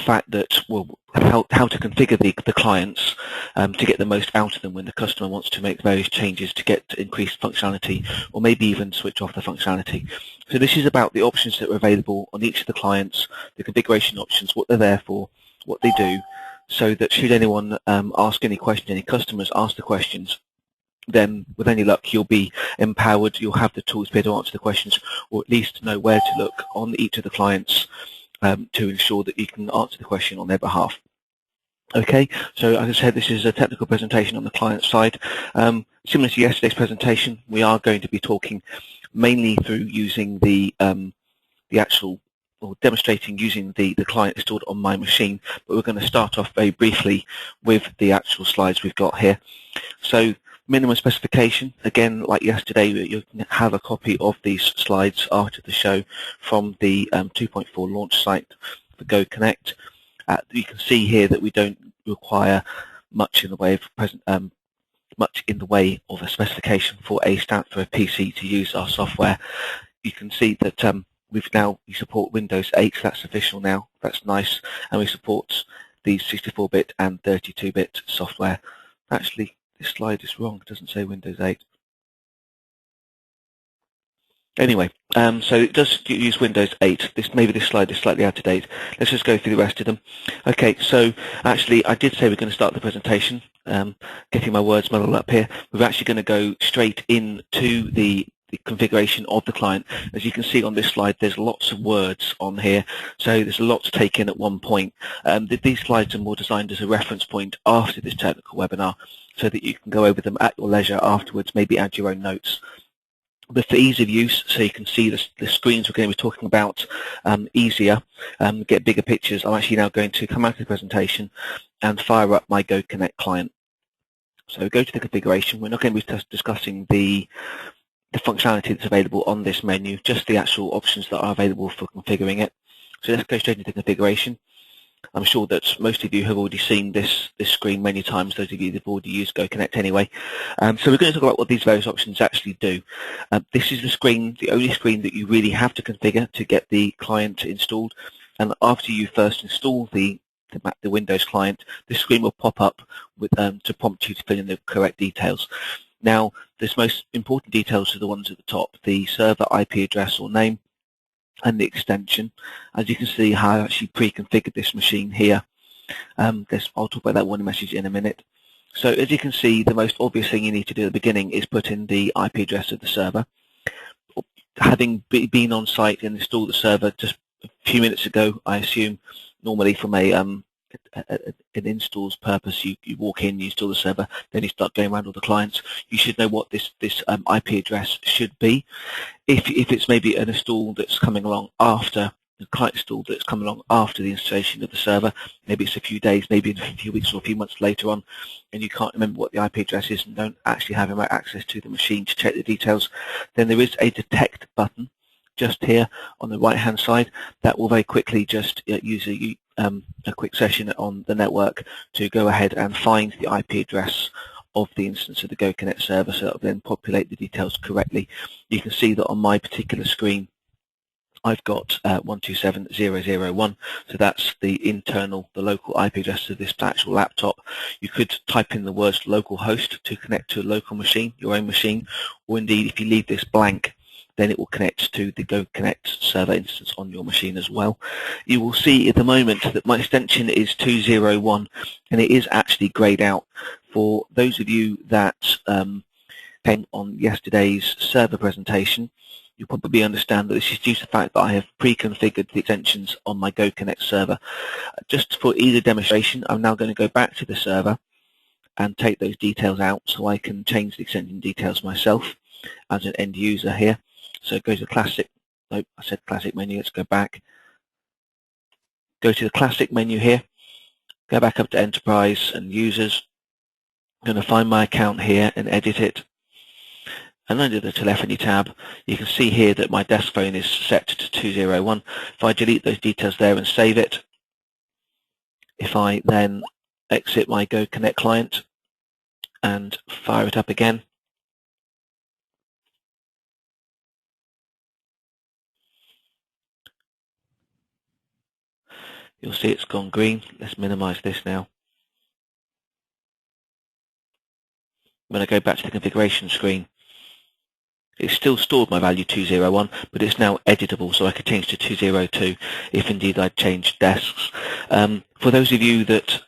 fact that, well, how to configure the clients to get the most out of them when the customer wants to make various changes to get increased functionality, or maybe even switch off the functionality. So this is about the options that are available on each of the clients, the configuration options, what they're there for, what they do, so that should anyone ask any question, any customers ask the questions, then with any luck you'll be empowered, you'll have the tools to be able to answer the questions, or at least know where to look on each of the clients to ensure that you can answer the question on their behalf. Okay, so as I said, this is a technical presentation on the client side. Similar to yesterday's presentation, we are going to be talking mainly through using the actual, or demonstrating using the client installed on my machine, but we're going to start off very briefly with the actual slides we've got here. So minimum specification, again, like yesterday, you can have a copy of these slides after the show from the 2.4 launch site for Go Connect. You can see here that we don't require much in the way of a specification for a PC to use our software. You can see that we support Windows 8, so that's official now. That's nice, and we support the 64-bit and 32-bit software. Actually, this slide is wrong. It doesn't say Windows 8. Anyway, so it does use Windows 8. Maybe this slide is slightly out of date. Let's just go through the rest of them. Okay, so actually I did say we're going to start the presentation. Getting my words muddled up here. We're actually going to go straight into the configuration of the client. As you can see on this slide, there's lots of words on here, so there's a lot to take in at one point. These slides are more designed as a reference point after this technical webinar, so that you can go over them at your leisure afterwards, maybe add your own notes. But for ease of use, so you can see the screens we're going to be talking about easier, get bigger pictures, I'm actually now going to come out of the presentation and fire up my Go Connect client. So go to the configuration. We're not going to be discussing the functionality that's available on this menu, just the actual options that are available for configuring it. So let's go straight into configuration. I'm sure that most of you have already seen this screen many times, those of you that have already used Go Connect anyway. So we're going to talk about what these various options actually do. This is the only screen that you really have to configure to get the client installed. And after you first install the Windows client, this screen will pop up with, to prompt you to fill in the correct details. Now, the most important details are the ones at the top, the server IP address or name, and the extension. As you can see, I actually pre-configured this machine here. I'll talk about that warning message in a minute. So as you can see, the most obvious thing you need to do at the beginning is put in the IP address of the server. Having been on site and installed the server just a few minutes ago, I assume normally from an installs purpose, you walk in, you install the server, then you start going around all the clients. You should know what this IP address should be. If it's maybe an install that's coming along after the client install that's coming along after the installation of the server, maybe it's a few days, maybe a few weeks or a few months later on, and you can't remember what the IP address is and don't actually have access to the machine to check the details, then there is a detect button just here on the right hand side that will very quickly just use a quick session on the network to go ahead and find the IP address of the instance of the Go Connect server, so that will then populate the details correctly. You can see that on my particular screen I've got 127.0.0.1, so that's the local IP address of this actual laptop. You could type in the words localhost to connect to a local machine, your own machine, or indeed if you leave this blank, then it will connect to the Go Connect server instance on your machine as well. You will see at the moment that my extension is 201, and it is actually grayed out. For those of you that came on yesterday's server presentation, you'll probably understand that this is due to the fact that I have pre-configured the extensions on my Go Connect server. Just for ease of demonstration, I'm now going to go back to the server and take those details out so I can change the extension details myself as an end user here. So go to the classic, nope, I said classic menu, let's go back. Go to the classic menu here, go back up to enterprise and users. I'm going to find my account here and edit it. And under the telephony tab, you can see here that my desk phone is set to 201. If I delete those details there and save it, if I then exit my Go Connect client and fire it up again, You'll see it's gone green. Let's minimize this now. When I go back to the configuration screen, it's still stored my value 201, but it's now editable, so I could change to 202 if indeed I'd changed desks. For those of you that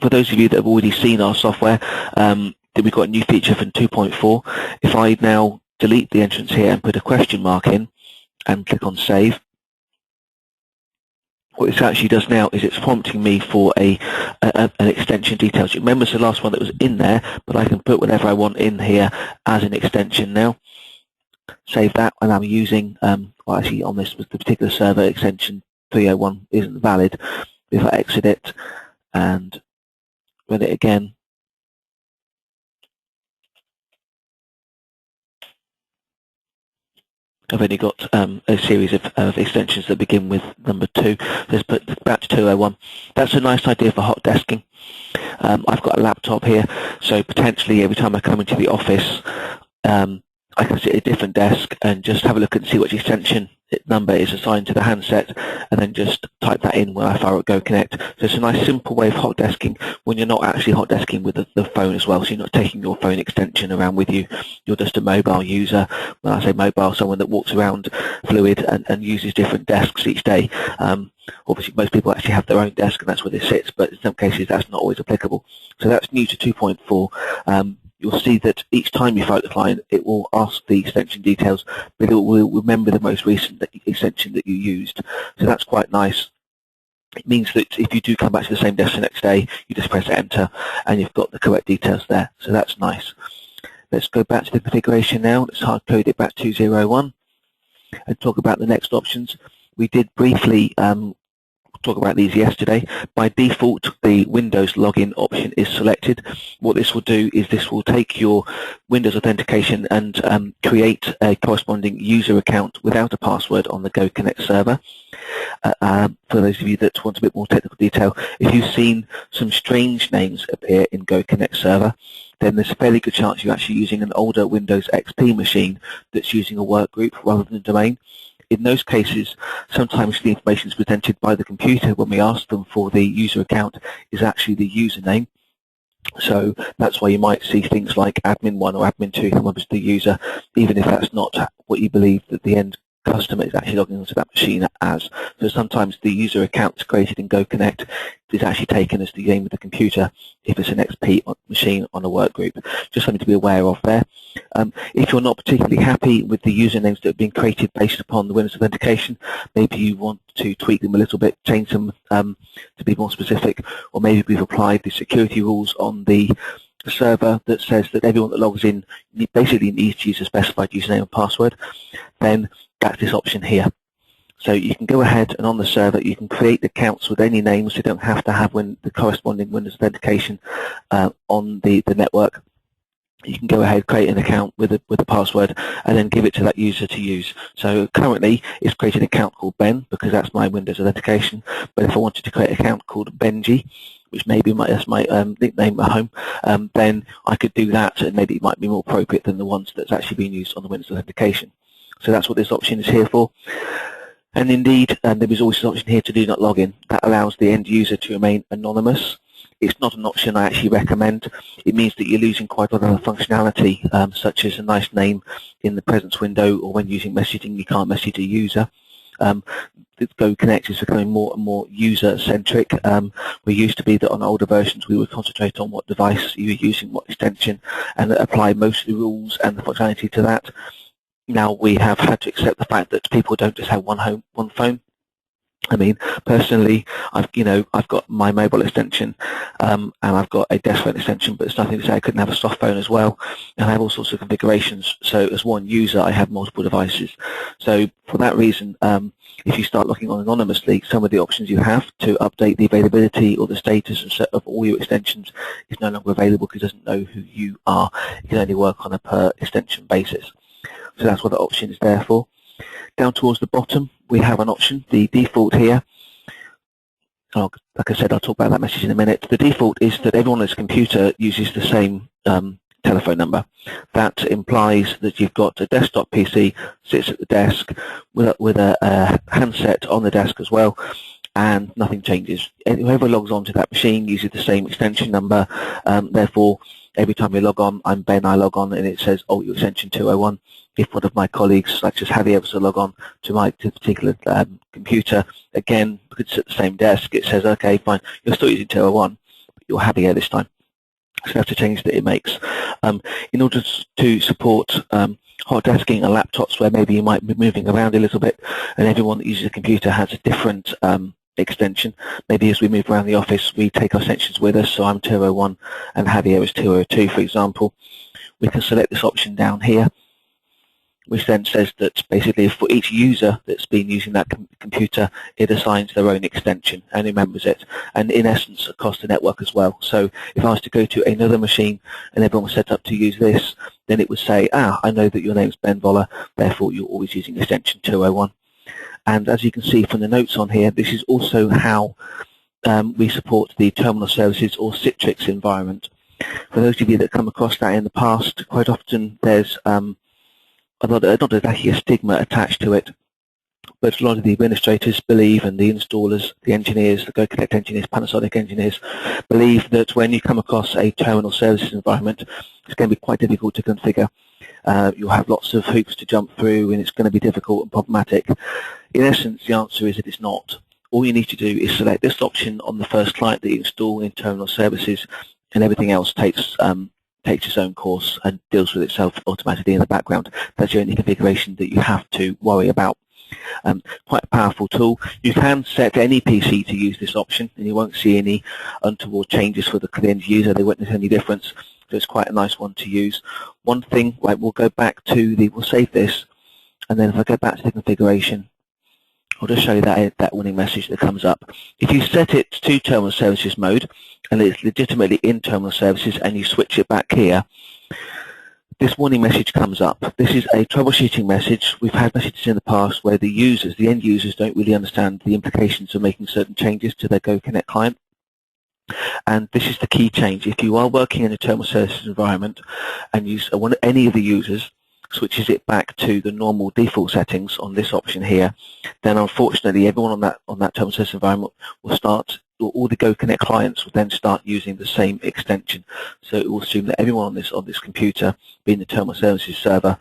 have already seen our software, that we've got a new feature from 2.4. If I now delete the entrance here and put a question mark in and click on Save, what this actually does now is it's prompting me for an extension details. Remember, it's the last one that was in there, but I can put whatever I want in here as an extension now. Save that, and I'm using, well, actually on this particular server, extension 301 isn't valid. If I exit it and run it again, I've only got a series of extensions that begin with number 2. Let's put back to 201. That's a nice idea for hot desking. I've got a laptop here, so potentially every time I come into the office, I can sit at a different desk and just have a look and see which extension number is assigned to the handset, and then just type that in when I fire up Go Connect. So it's a nice simple way of hot desking when you're not actually hot desking with the phone as well, so you're not taking your phone extension around with you. You're just a mobile user. When I say mobile, someone that walks around fluid and uses different desks each day. Obviously, most people actually have their own desk and that's where they sit, but in some cases that's not always applicable. So that's new to 2.4. You'll see that each time you fire the client, it will ask the extension details, but it will remember the most recent extension that you used. So that's quite nice. It means that if you do come back to the same desk the next day, you just press Enter and you've got the correct details there. So that's nice. Let's go back to the configuration now. Let's hard code it back to 201 and talk about the next options. We did briefly talk about these yesterday. By default, the Windows login option is selected. What this will do is this will take your Windows authentication and create a corresponding user account without a password on the Go Connect server. For those of you that want a bit more technical detail, if you've seen some strange names appear in Go Connect server, then there's a fairly good chance you're actually using an older Windows XP machine that's using a workgroup rather than a domain. In those cases, sometimes the information is presented by the computer when we ask them for the user account is actually the username. So that's why you might see things like admin1 or admin2 come up as the user, even if that's not what you believe that the end customer is actually logging onto that machine as. So sometimes the user account created in Go Connect is actually taken as the name of the computer if it's an XP machine on a work group. Just something to be aware of there. If you're not particularly happy with the usernames that have been created based upon the Windows authentication, maybe you want to tweak them a little bit, change them to be more specific, or maybe we've applied the security rules on the server that says that everyone that logs in basically needs to use a specified username and password, then that's this option here. So you can go ahead and on the server you can create accounts with any names. You don't have to have the corresponding Windows authentication on the network. You can go ahead, create an account with a password, and then give it to that user to use. So currently, it's created an account called Ben because that's my Windows authentication. But if I wanted to create an account called Benji, which maybe that's my nickname at home, then I could do that, and maybe it might be more appropriate than the ones that's actually being used on the Windows authentication. So that's what this option is here for. And indeed, there is also an option here to do not login. That allows the end user to remain anonymous. It's not an option I actually recommend. It means that you're losing quite a lot of functionality, such as a nice name in the presence window, or when using messaging, you can't message a user. Go Connect is becoming more and more user-centric. We used to be that on older versions we would concentrate on what device you were using, what extension, and apply most of the rules and the functionality to that. Now we have had to accept the fact that people don't just have one phone. I mean, personally, I've got my mobile extension and I've got a desk phone extension, but it's nothing to say I couldn't have a soft phone as well, and I have all sorts of configurations. So as one user, I have multiple devices. So for that reason, if you start looking on anonymously, some of the options you have to update the availability or the status of all your extensions is no longer available because it doesn't know who you are. It can only work on a per extension basis. So that's what the option is there for. Down towards the bottom, we have an option, the default here. Like I said, I'll talk about that message in a minute. The default is that everyone on this computer uses the same telephone number. That implies that you've got a desktop PC, sits at the desk with a handset on the desk as well, and nothing changes. Whoever logs on to that machine uses the same extension number, therefore every time you log on, I'm Ben, I log on and it says, oh, your extension 201. If one of my colleagues, such as Javier, was to log on to my particular computer, again, because it's at the same desk, it says, okay, fine, you're still using 201, but you're Javier this time. So that's the change that it makes. In order to support hot desking and laptops where maybe you might be moving around a little bit and everyone that uses a computer has a different extension. Maybe as we move around the office, we take our extensions with us, so I'm 201 and Javier is 202, for example. We can select this option down here, which then says that basically for each user that's been using that computer, it assigns their own extension and remembers it, and in essence across the network as well. So if I was to go to another machine and everyone was set up to use this, then it would say, I know that your name's Ben Voller, therefore you're always using extension 201. And as you can see from the notes on here, this is also how we support the terminal services or Citrix environment. For those of you that come across that in the past, quite often there's not exactly a stigma attached to it, but a lot of the administrators believe, and the installers, the engineers, the GoConnect engineers, Panasonic engineers, believe that when you come across a terminal services environment, it's going to be quite difficult to configure. You'll have lots of hoops to jump through, and it's going to be difficult and problematic. In essence, the answer is that it's not. All you need to do is select this option on the first client that you install in terminal services, and everything else takes its own course and deals with itself automatically in the background. That's the only configuration that you have to worry about. Quite a powerful tool. You can set any PC to use this option and you won't see any untoward changes for the end user. They won't notice any difference. So it's quite a nice one to use. One thing, right, we'll go back to we'll save this, and then if I go back to the configuration, I'll just show you that warning message that comes up. If you set it to terminal services mode and it's legitimately in terminal services and you switch it back here, this warning message comes up. This is a troubleshooting message. We've had messages in the past where the end users don't really understand the implications of making certain changes to their GoConnect client. And this is the key change. If you are working in a terminal services environment and any of the users switches it back to the normal default settings on this option here, then unfortunately everyone on that terminal services environment will start, all the GoConnect clients will then start using the same extension. So it will assume that everyone on this computer, being the terminal services server,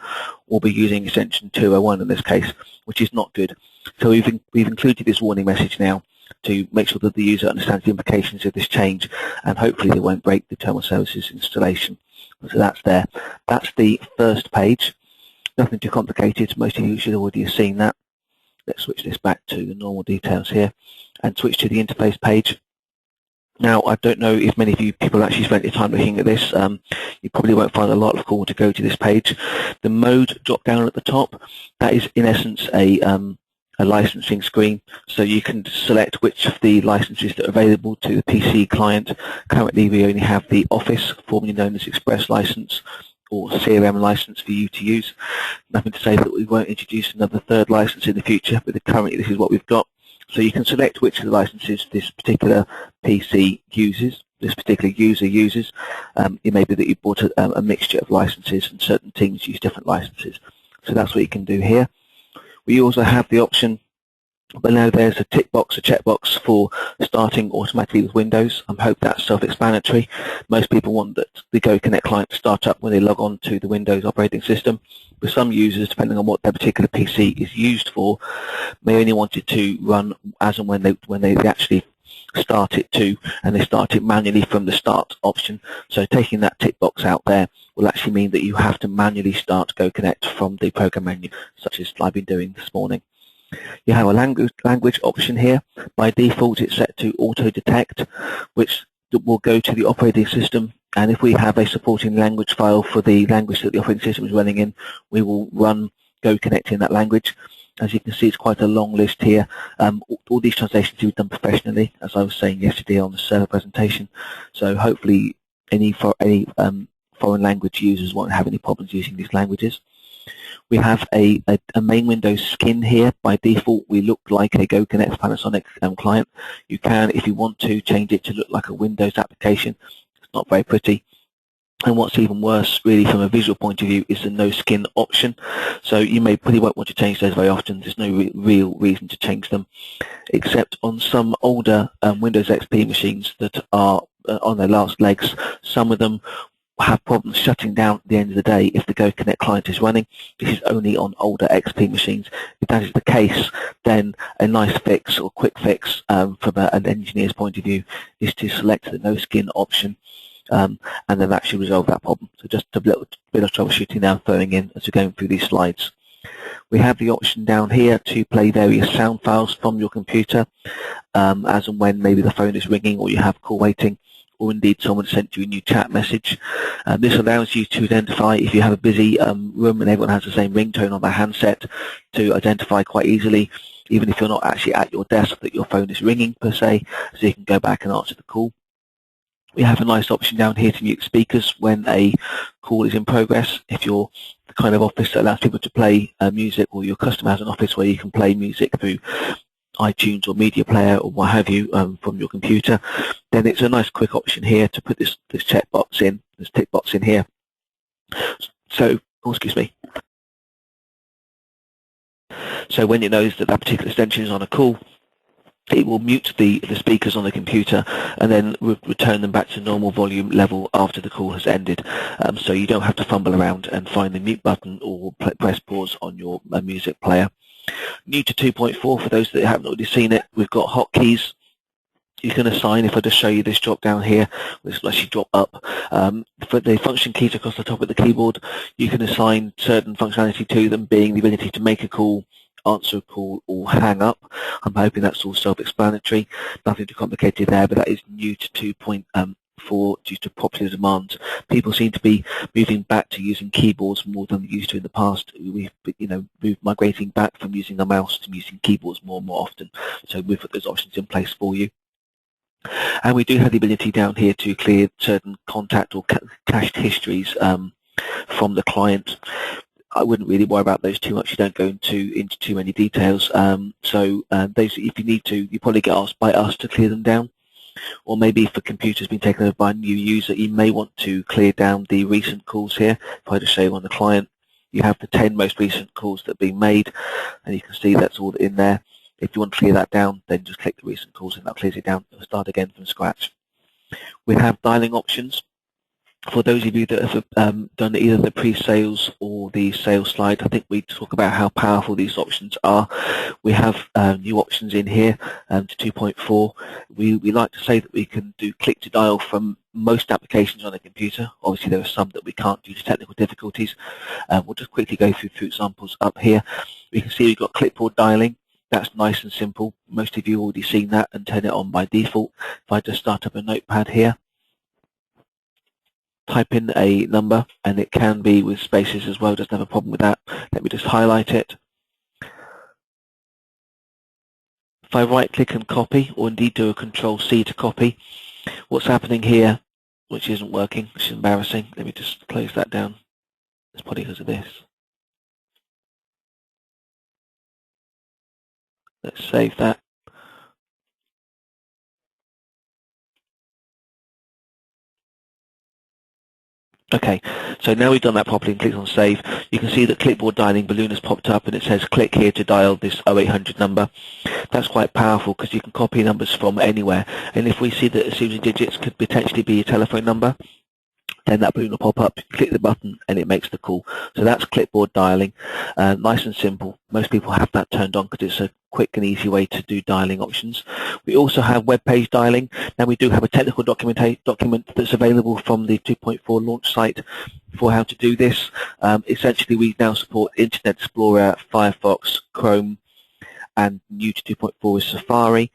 will be using extension 201 in this case, which is not good. So we've included this warning message now to make sure that the user understands the implications of this change, and hopefully they won't break the terminal services installation. So that's there. That's the first page. Nothing too complicated. Most of you should already have seen that. Let's switch this back to the normal details here and switch to the interface page. Now, I don't know if many of you people actually spent your time looking at this. You probably won't find a lot of call to go to this page. The mode drop down at the top, that is in essence a licensing screen, so you can select which of the licenses that are available to the PC client. Currently we only have the Office, formerly known as Express license, or CRM license for you to use. Nothing to say that we won't introduce another third license in the future, but currently this is what we've got. So you can select which of the licenses this particular PC uses, this particular user uses. It may be that you bought a mixture of licenses and certain teams use different licenses. So that's what you can do here. We also have the option below. There's a tick box, a checkbox for starting automatically with Windows. I hope that's self-explanatory. Most people want that the GoConnect client to start up when they log on to the Windows operating system. But some users, depending on what their particular PC is used for, may only want it to run as and when they actually start it to, and they start it manually from the start option. So taking that tick box out there will actually mean that you have to manually start GoConnect from the program menu, such as I've been doing this morning. You have a language option here. By default it's set to auto detect, which will go to the operating system, and if we have a supporting language file for the language that the operating system is running in, we will run GoConnect in that language. As you can see, it's quite a long list here. All these translations we've done professionally, as I was saying yesterday on the server presentation. So hopefully any foreign language users won't have any problems using these languages. We have a main Windows skin here. By default, we look like a GoConnect Panasonic client. You can, if you want to, change it to look like a Windows application. It's not very pretty. And what's even worse, really, from a visual point of view, is the no skin option. So you may probably won't want to change those very often. There's no real reason to change them, except on some older Windows XP machines that are on their last legs. Some of them have problems shutting down at the end of the day if the Go Connect client is running. This is only on older XP machines. If that is the case, then a nice fix or quick fix from an engineer's point of view is to select the no skin option. And then that should resolve that problem. So just a little bit of troubleshooting now throwing in as we're going through these slides. We have the option down here to play various sound files from your computer as and when maybe the phone is ringing or you have call waiting, or indeed someone sent you a new chat message. This allows you to identify if you have a busy room and everyone has the same ringtone on their handset, to identify quite easily, even if you're not actually at your desk, that your phone is ringing per se, so you can go back and answer the call. We have a nice option down here to mute speakers when a call is in progress. If you're the kind of office that allows people to play music, or your customer has an office where you can play music through iTunes or Media Player or what have you from your computer, then it's a nice quick option here to put this checkbox in, this tick box in here. So, oh, excuse me. So when it knows that that particular extension is on a call, it will mute the speakers on the computer and then return them back to normal volume level after the call has ended. So you don't have to fumble around and find the mute button or press pause on your music player. New to 2.4, for those that haven't already seen it, we've got hotkeys. You can assign, if I just show you this drop down here, which will actually drop up, for the function keys across the top of the keyboard, you can assign certain functionality to them, being the ability to make a call, answer a call, or hang up. I'm hoping that's all self-explanatory. Nothing too complicated there, but that is new to 2.4 due to popular demand. People seem to be moving back to using keyboards more than they used to in the past. We've moved migrating back from using a mouse to using keyboards more and more often. So we've put those options in place for you. And we do have the ability down here to clear certain contact or cached histories from the client. I wouldn't really worry about those too much. You don't go into too many details. So those, if you need to, you probably get asked by us to clear them down. Or maybe if a computer's been taken over by a new user, you may want to clear down the recent calls here. If I just show you on the client, you have the 10 most recent calls that have been made, and you can see that's all in there. If you want to clear that down, then just click the recent calls and that clears it down. It'll start again from scratch. We have dialing options. For those of you that have done either the pre-sales or the sales slide, I think we talk about how powerful these options are. We have new options in here to 2.4. We like to say that we can do click to dial from most applications on a computer. Obviously, there are some that we can't due to technical difficulties. We'll just quickly go through examples up here. We can see we've got clipboard dialing. That's nice and simple. Most of you have already seen that and turn it on by default. If I just start up a notepad here, type in a number, and it can be with spaces as well, doesn't have a problem with that. Let me just highlight it. If I right click and copy, or indeed do a Control-C to copy, what's happening here, which isn't working, which is embarrassing, let me just close that down. It's probably because of this. Let's save that. Okay, so now we've done that properly and clicked on save. You can see that clipboard dialing balloon has popped up and it says click here to dial this 0800 number. That's quite powerful because you can copy numbers from anywhere. And if we see that a series of digits could potentially be a telephone number, then that balloon will pop up, click the button, and it makes the call. So that's clipboard dialing. Nice and simple. Most people have that turned on because it's a quick and easy way to do dialing options. We also have web page dialing. Now we do have a technical document that's available from the 2.4 launch site for how to do this. Essentially, we now support Internet Explorer, Firefox, Chrome, and new to 2.4 is Safari.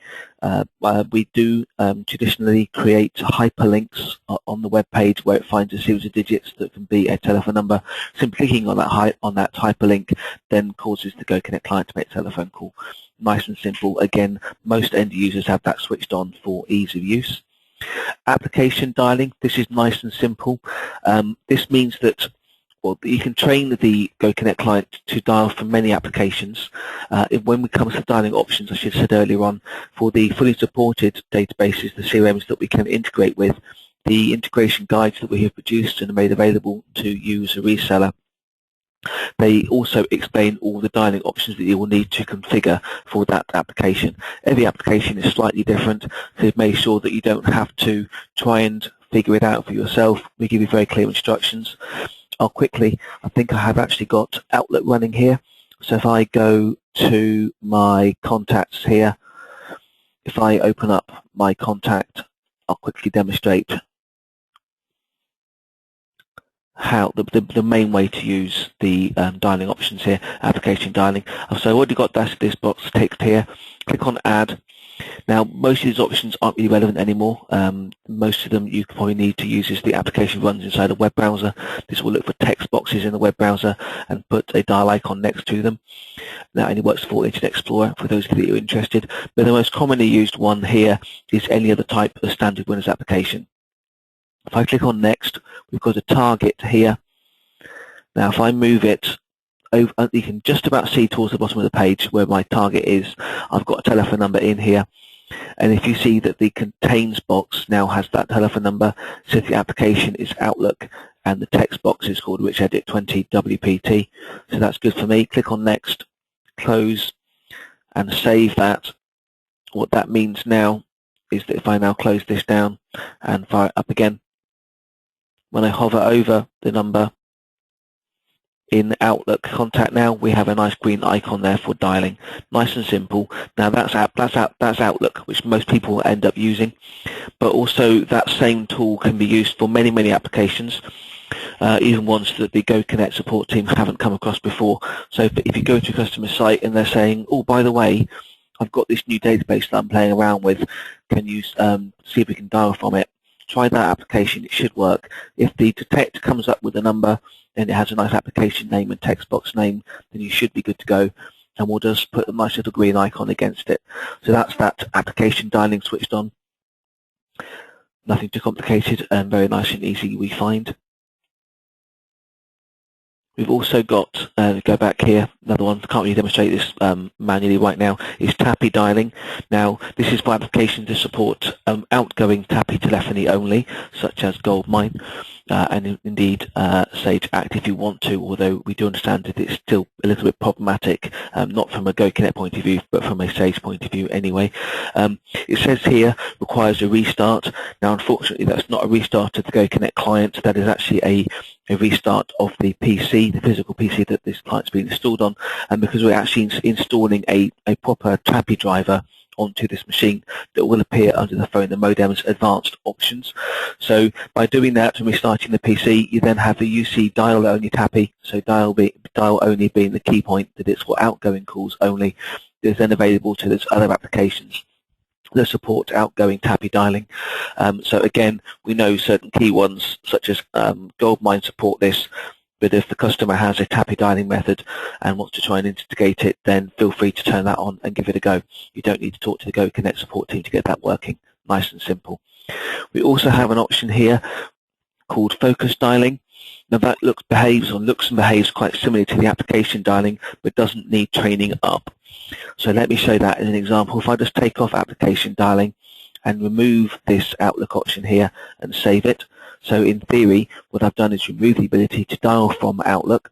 We do traditionally create hyperlinks on the web page where it finds a series of digits that can be a telephone number. Simply clicking on that hyperlink then causes the Go Connect client to make a telephone call. Nice and simple. Again, most end users have that switched on for ease of use. Application dialing, this is nice and simple. This means that you can train the Go Connect client to dial from many applications. When it comes to dialing options, I should have said earlier on, for the fully supported databases, the CRMs that we can integrate with, the integration guides that we have produced and made available to you as a reseller, they also explain all the dialing options that you will need to configure for that application. Every application is slightly different, so make sure that you don't have to try and figure it out for yourself. We give you very clear instructions. I think I have actually got Outlook running here. So if I go to my contacts here, if I open up my contact, I'll quickly demonstrate how the main way to use the dialing options here, application dialing. So I've already got this box ticked here. Click on Add. Now, most of these options aren't really relevant anymore. Most of them you probably need to use is the application runs inside a web browser. This will look for text boxes in the web browser and put a dial icon next to them. That only works for Internet Explorer for those of you who are interested. But the most commonly used one here is any other type of standard Windows application. If I click on Next, we've got a target here. Now, if I move it over, you can just about see towards the bottom of the page where my target is. I've got a telephone number in here. And if you see that the Contains box now has that telephone number, so the application is Outlook, and the text box is called Rich Edit 20 WPT. So that's good for me. Click on Next, close, and save that. What that means now is that if I now close this down and fire it up again, when I hover over the number in Outlook Contact now, we have a nice green icon there for dialing. Nice and simple. Now that's Outlook, which most people end up using. But also that same tool can be used for many, many applications, even ones that the GoConnect support team haven't come across before. So if you go to a customer site and they're saying, oh, by the way, I've got this new database that I'm playing around with, can you see if we can dial from it? Try that application, it should work. If the detector comes up with a number and it has a nice application name and text box name, then you should be good to go, and we'll just put a nice little green icon against it. So that's that application dialing switched on. Nothing too complicated and very nice and easy, we find. We've also got, go back here, another one, I can't really demonstrate this manually right now, is TAPI dialing. Now, this is for applications to support outgoing TAPI telephony only, such as Goldmine, and indeed Sage Act if you want to, although we do understand that it's still a little bit problematic, not from a GoConnect point of view, but from a Sage point of view anyway. It says here, requires a restart. Now, unfortunately, that's not a restart of the GoConnect client, that is actually a restart of the PC, the physical PC that this client's been installed on, and because we're actually installing a proper TAPI driver onto this machine that will appear under the phone, the modem's advanced options. So by doing that and restarting the PC, you then have the UC dial only TAPI, so dial only being the key point that it's for outgoing calls only, is then available to those other applications that support outgoing TAPI dialing. So again, we know certain key ones such as Goldmine support this, but if the customer has a TAPI dialing method and wants to try and instigate it, then feel free to turn that on and give it a go. You don't need to talk to the GoConnect support team to get that working. Nice and simple. We also have an option here called focus dialing. Now that looks and behaves quite similarly to the application dialing, but doesn't need training up. So let me show that in an example. If I just take off application dialing and remove this Outlook option here and save it. So in theory, what I've done is remove the ability to dial from Outlook.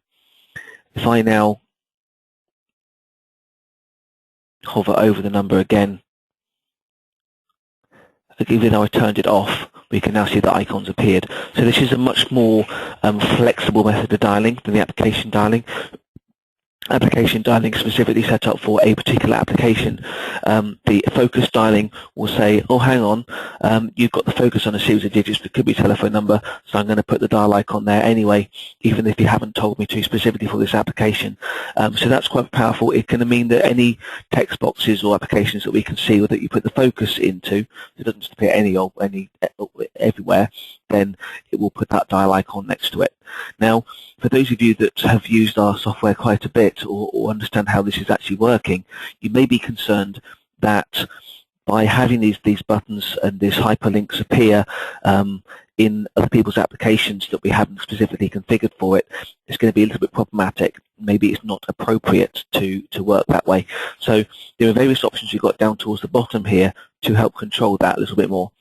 If I now hover over the number again, even though I turned it off, we can now see the icons appeared. So this is a much more flexible method of dialing than the application dialing. Application dialing specifically set up for a particular application. The focus dialing will say, oh, hang on, you've got the focus on a series of digits, but it could be a telephone number, so I'm going to put the dial icon there anyway, even if you haven't told me to specifically for this application. So that's quite powerful. It can mean that any text boxes or applications that we can see or that you put the focus into, it doesn't just appear everywhere, then it will put that dial icon next to it. Now, for those of you that have used our software quite a bit or understand how this is actually working, you may be concerned that by having these buttons and these hyperlinks appear in other people's applications that we haven't specifically configured for it, it's going to be a little bit problematic. Maybe it's not appropriate to work that way. So there are various options you've got down towards the bottom here to help control that a little bit more.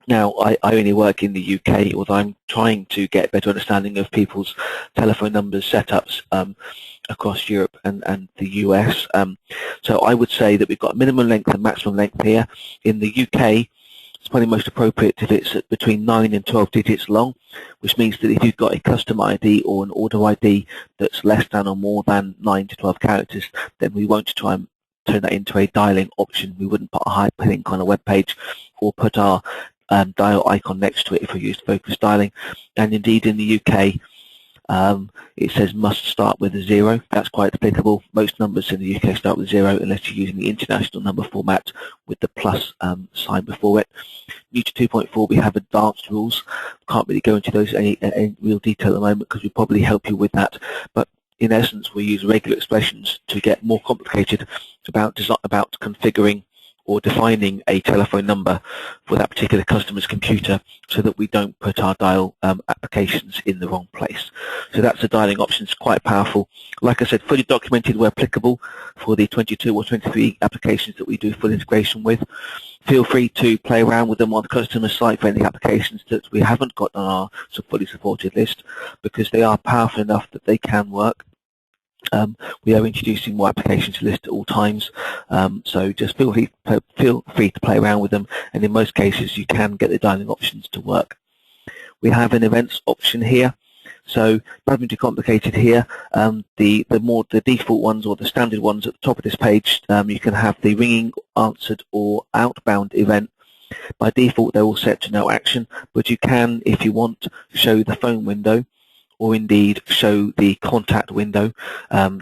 Now, I only work in the UK, although I'm trying to get a better understanding of people's telephone numbers setups across Europe and the US. So I would say that we've got minimum length and maximum length here. In the UK, it's probably most appropriate if it's between 9 and 12 digits long, which means that if you've got a custom ID or an order ID that's less than or more than 9 to 12 characters, then we won't try and turn that into a dialing option. We wouldn't put a hyperlink on a web page or put our dial icon next to it if we used focus dialing. And indeed in the UK, it says must start with a 0. That's quite applicable. Most numbers in the UK start with 0 unless you're using the international number format with the plus sign before it. New to 2.4, we have advanced rules. Can't really go into those in real detail at the moment because we probably help you with that. But in essence, we use regular expressions to get more complicated about configuring or defining a telephone number for that particular customer's computer so that we don't put our dial applications in the wrong place. So that's the dialing options, quite powerful. Like I said, fully documented where applicable for the 22 or 23 applications that we do full integration with. Feel free to play around with them on the customer site for any applications that we haven't got on our fully supported list, because they are powerful enough that they can work. We are introducing more applications to list at all times, so just feel free to play around with them, and in most cases you can get the dialing options to work. We have an events option here, so nothing too complicated here. The default ones or the standard ones at the top of this page, you can have the ringing, answered or outbound event. By default they're all set to no action, but you can, if you want, show the phone window, or indeed show the contact window.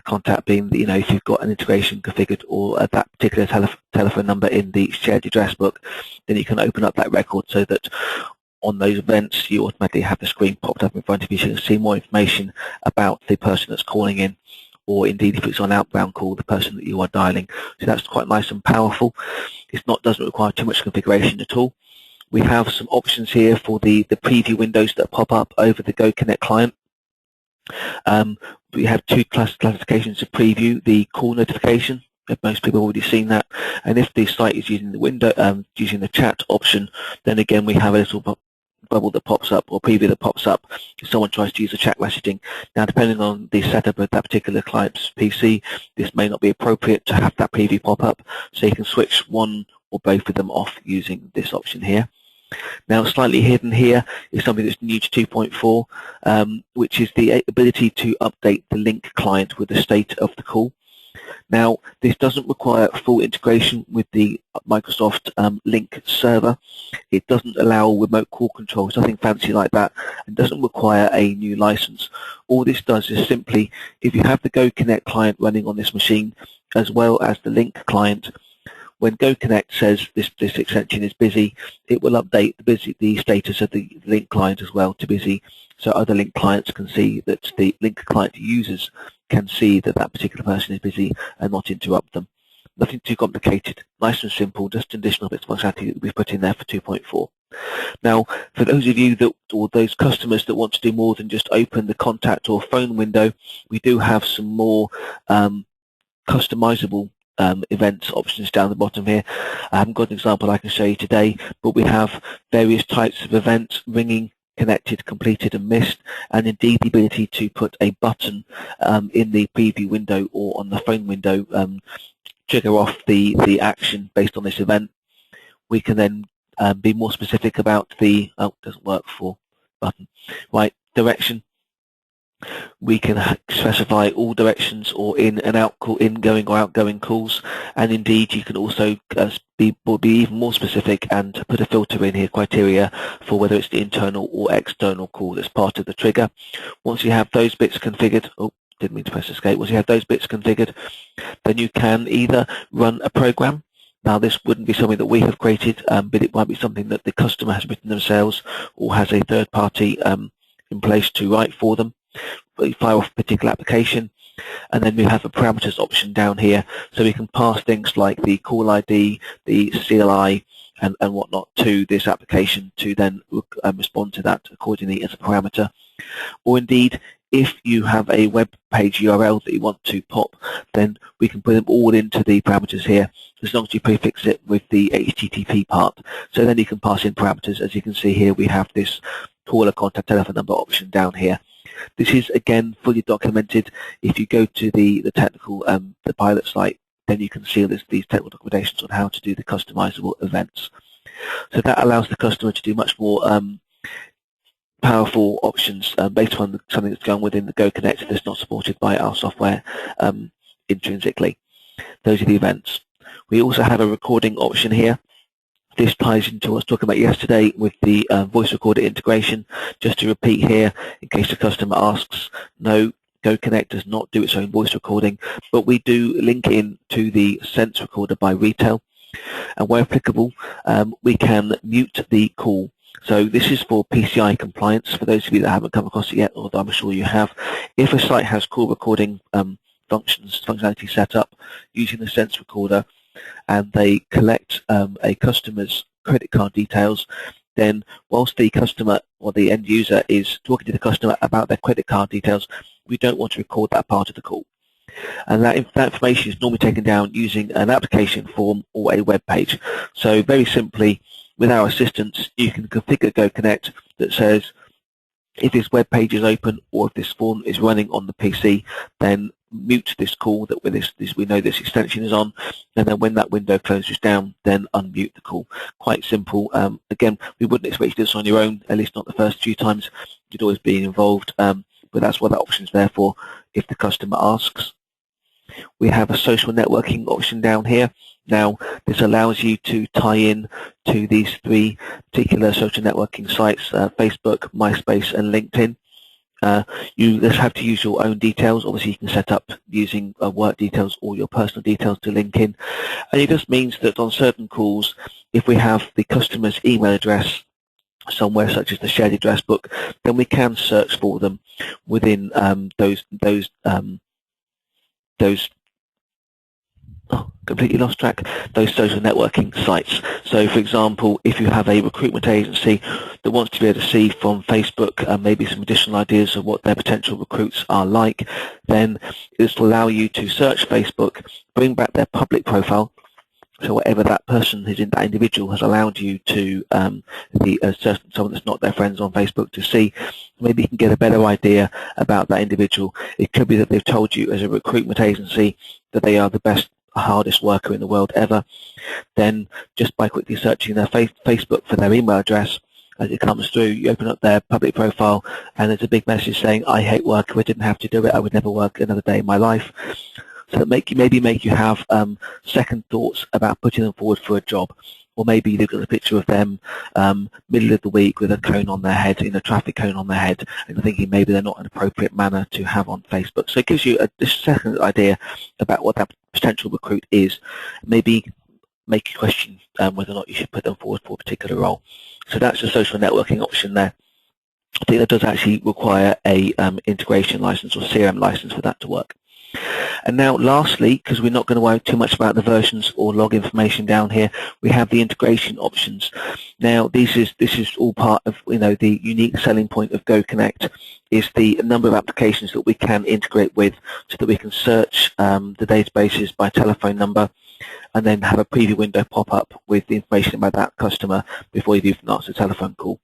Contact being, if you've got an integration configured or that particular telephone number in the shared address book, then you can open up that record so that on those events you automatically have the screen popped up in front of you so you can see more information about the person that's calling in, or indeed if it's on outbound call, the person that you are dialing. So that's quite nice and powerful. Doesn't require too much configuration at all. We have some options here for the preview windows that pop up over the GoConnect client. We have two classifications of preview: the call notification, if most people have already seen that, and if the site is using the window, using the chat option, then again we have a little bubble that pops up, or preview that pops up if someone tries to use the chat messaging. Now, depending on the setup of that particular client's PC, this may not be appropriate to have that preview pop up, so you can switch one or both of them off using this option here. Now, slightly hidden here is something that's new to 2.4, which is the ability to update the link client with the state of the call. Now, this doesn't require full integration with the Microsoft Link server. It doesn't allow remote call controls, nothing fancy like that, and doesn't require a new license. All this does is simply, if you have the GoConnect client running on this machine, as well as the Link client, when GoConnect says this extension is busy, it will update the status of the Link client as well to busy, so other Link clients can see that the Link client users can see that that particular person is busy and not interrupt them. Nothing too complicated, nice and simple, just additional bits of functionality that we've put in there for 2.4. Now, for those of you or those customers that want to do more than just open the contact or phone window, we do have some more customizable events options down the bottom here. I haven't got an example I can show you today, but we have various types of events: ringing, connected, completed and missed, and indeed the ability to put a button in the preview window or on the phone window, trigger off the action based on this event. We can then be more specific about the, doesn't work for button, right, direction. We can specify all directions or in and out call, ingoing or outgoing calls, and indeed you can also be even more specific and put a filter in here, criteria for whether it's the internal or external call that's part of the trigger. Once you have those bits configured, didn't mean to press escape. Once you have those bits configured, then you can either run a program. Now, this wouldn't be something that we have created, but it might be something that the customer has written themselves or has a third party in place to write for them. Fire off a particular application, and then we have a parameters option down here, so we can pass things like the call ID, the CLI, and whatnot to this application to then respond to that accordingly as a parameter. Or indeed, if you have a web page URL that you want to pop, then we can put them all into the parameters here, as long as you prefix it with the HTTP part. So then you can pass in parameters. As you can see here, we have this caller contact telephone number option down here. This is, again, fully documented. If you go to the technical, the pilot site, then you can see these technical documentations on how to do the customizable events. So that allows the customer to do much more powerful options based on something that's going within the Go Connect that's not supported by our software intrinsically. Those are the events. We also have a recording option here. This ties into what I was talking about yesterday with the voice recorder integration. Just to repeat here, in case the customer asks, no, Go Connect does not do its own voice recording, but we do link in to the Sense recorder by Retail. And where applicable, we can mute the call. So this is for PCI compliance, for those of you that haven't come across it yet, although I'm sure you have. If a site has call recording functionality set up using the Sense recorder, and they collect a customer's credit card details, then whilst the customer or the end user is talking to the customer about their credit card details, we don't want to record that part of the call. And that information is normally taken down using an application form or a web page. So very simply, with our assistance, you can configure Go Connect that says if this web page is open or if this form is running on the PC, then mute this call that we know this extension is on, and then when that window closes down, then unmute the call. Quite simple. Again, we wouldn't expect you to do this on your own, at least not the first few times. You'd always be involved, but that's what that option is there for if the customer asks. We have a social networking option down here. Now, this allows you to tie in to these three particular social networking sites, Facebook, MySpace, and LinkedIn. You just have to use your own details. Obviously, you can set up using work details or your personal details to link in. And it just means that on certain calls, if we have the customer's email address somewhere, such as the shared address book, then we can search for them within completely lost track, those social networking sites. So for example, if you have a recruitment agency that wants to be able to see from Facebook maybe some additional ideas of what their potential recruits are like, then this will allow you to search Facebook, bring back their public profile, so whatever that person is in, that individual has allowed you to someone that's not their friends on Facebook to see. Maybe you can get a better idea about that individual. It could be that they've told you as a recruitment agency that they are the best, hardest worker in the world ever. Then just by quickly searching their Facebook for their email address, as it comes through, you open up their public profile and there's a big message saying, I hate work, if I didn't have to do it, I would never work another day in my life. So that maybe make you have second thoughts about putting them forward for a job. Or maybe you've got a picture of them middle of the week with a cone on their head, a traffic cone on their head, and you're thinking maybe they're not an appropriate manner to have on Facebook. So it gives you a second idea about what that potential recruit is. Maybe make you question whether or not you should put them forward for a particular role. So that's the social networking option there. I think that does actually require a integration license or CRM license for that to work. And now lastly, because we're not going to worry too much about the versions or log information down here, we have the integration options. Now this is all part of the unique selling point of Go Connect is the number of applications that we can integrate with, so that we can search the databases by telephone number and then have a preview window pop up with the information about that customer before you've even answered a telephone call.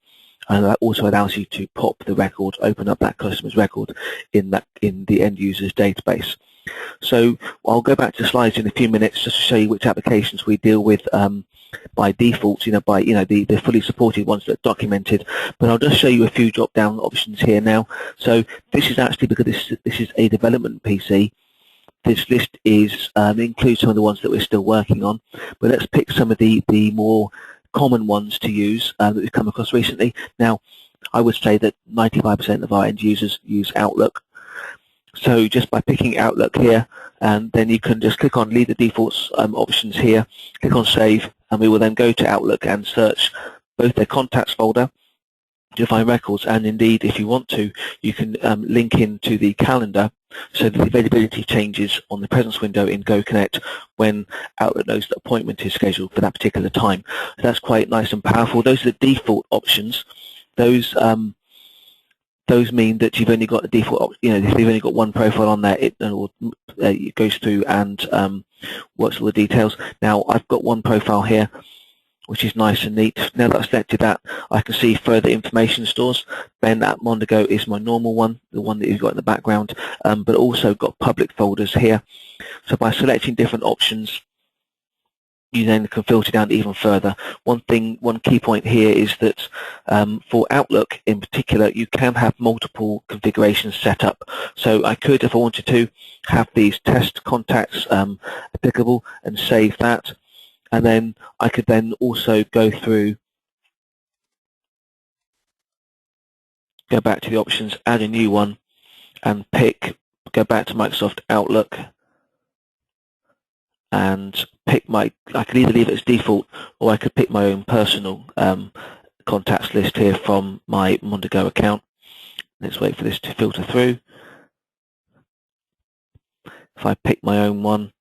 And that also allows you to pop the record, open up that customer's record in the end user's database. So I'll go back to the slides in a few minutes just to show you which applications we deal with by default, by the fully supported ones that are documented. But I'll just show you a few drop-down options here now. So this is actually because this is a development PC. This list includes some of the ones that we're still working on. But let's pick some of the more common ones to use that we've come across recently. Now, I would say that 95% of our end users use Outlook. So just by picking Outlook here, and then you can just click on leave the defaults options here, click on save, and we will then go to Outlook and search both their contacts folder to find records, and indeed, if you want to, you can link into the calendar so that the availability changes on the presence window in Go Connect when Outlook knows that appointment is scheduled for that particular time. So that's quite nice and powerful. Those are the default options. Those those mean that you've only got the default, if you've only got one profile on there, it goes through and works all the details. Now I've got one profile here, which is nice and neat. Now that I've selected that, I can see further information stores. Then at Mondigo is my normal one, the one that you've got in the background, but also got public folders here. So by selecting different options, you then can filter down even further. One key point here is that for Outlook in particular, you can have multiple configurations set up. So I could, if I wanted to, have these test contacts applicable and save that. And then I could then also go through, go back to the options, add a new one, and go back to Microsoft Outlook, and pick I could either leave it as default, or I could pick my own personal contacts list here from my Mondigo account. Let's wait for this to filter through. If I pick my own one,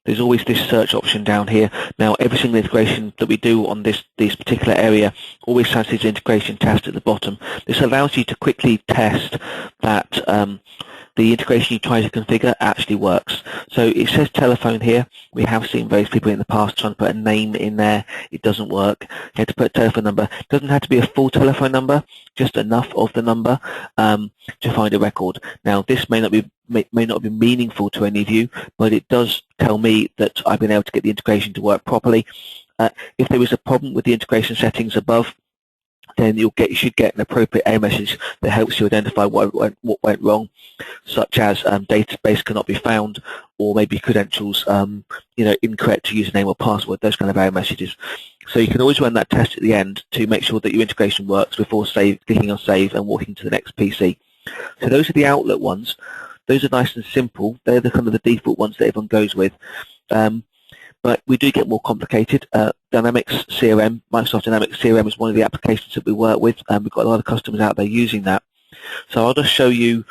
there's always this search option down here. Now, every single integration that we do on this particular area always has this integration test at the bottom. This allows you to quickly test that the integration you try to configure actually works. So it says telephone here. We have seen various people in the past trying to put a name in there. It doesn't work. You have to put a telephone number. It doesn't have to be a full telephone number, just enough of the number to find a record. Now, this may not be meaningful to any of you, but it does tell me that I've been able to get the integration to work properly. If there is a problem with the integration settings above, then you should get an appropriate error message that helps you identify what went wrong, such as database cannot be found, or maybe credentials, incorrect username or password, those kind of error messages. So you can always run that test at the end to make sure that your integration works before clicking on save and walking to the next PC. So those are the Outlook ones. Those are nice and simple. They're the kind of the default ones that everyone goes with. But we do get more complicated. Dynamics CRM, Microsoft Dynamics CRM is one of the applications that we work with, and we've got a lot of customers out there using that. So I'll just show you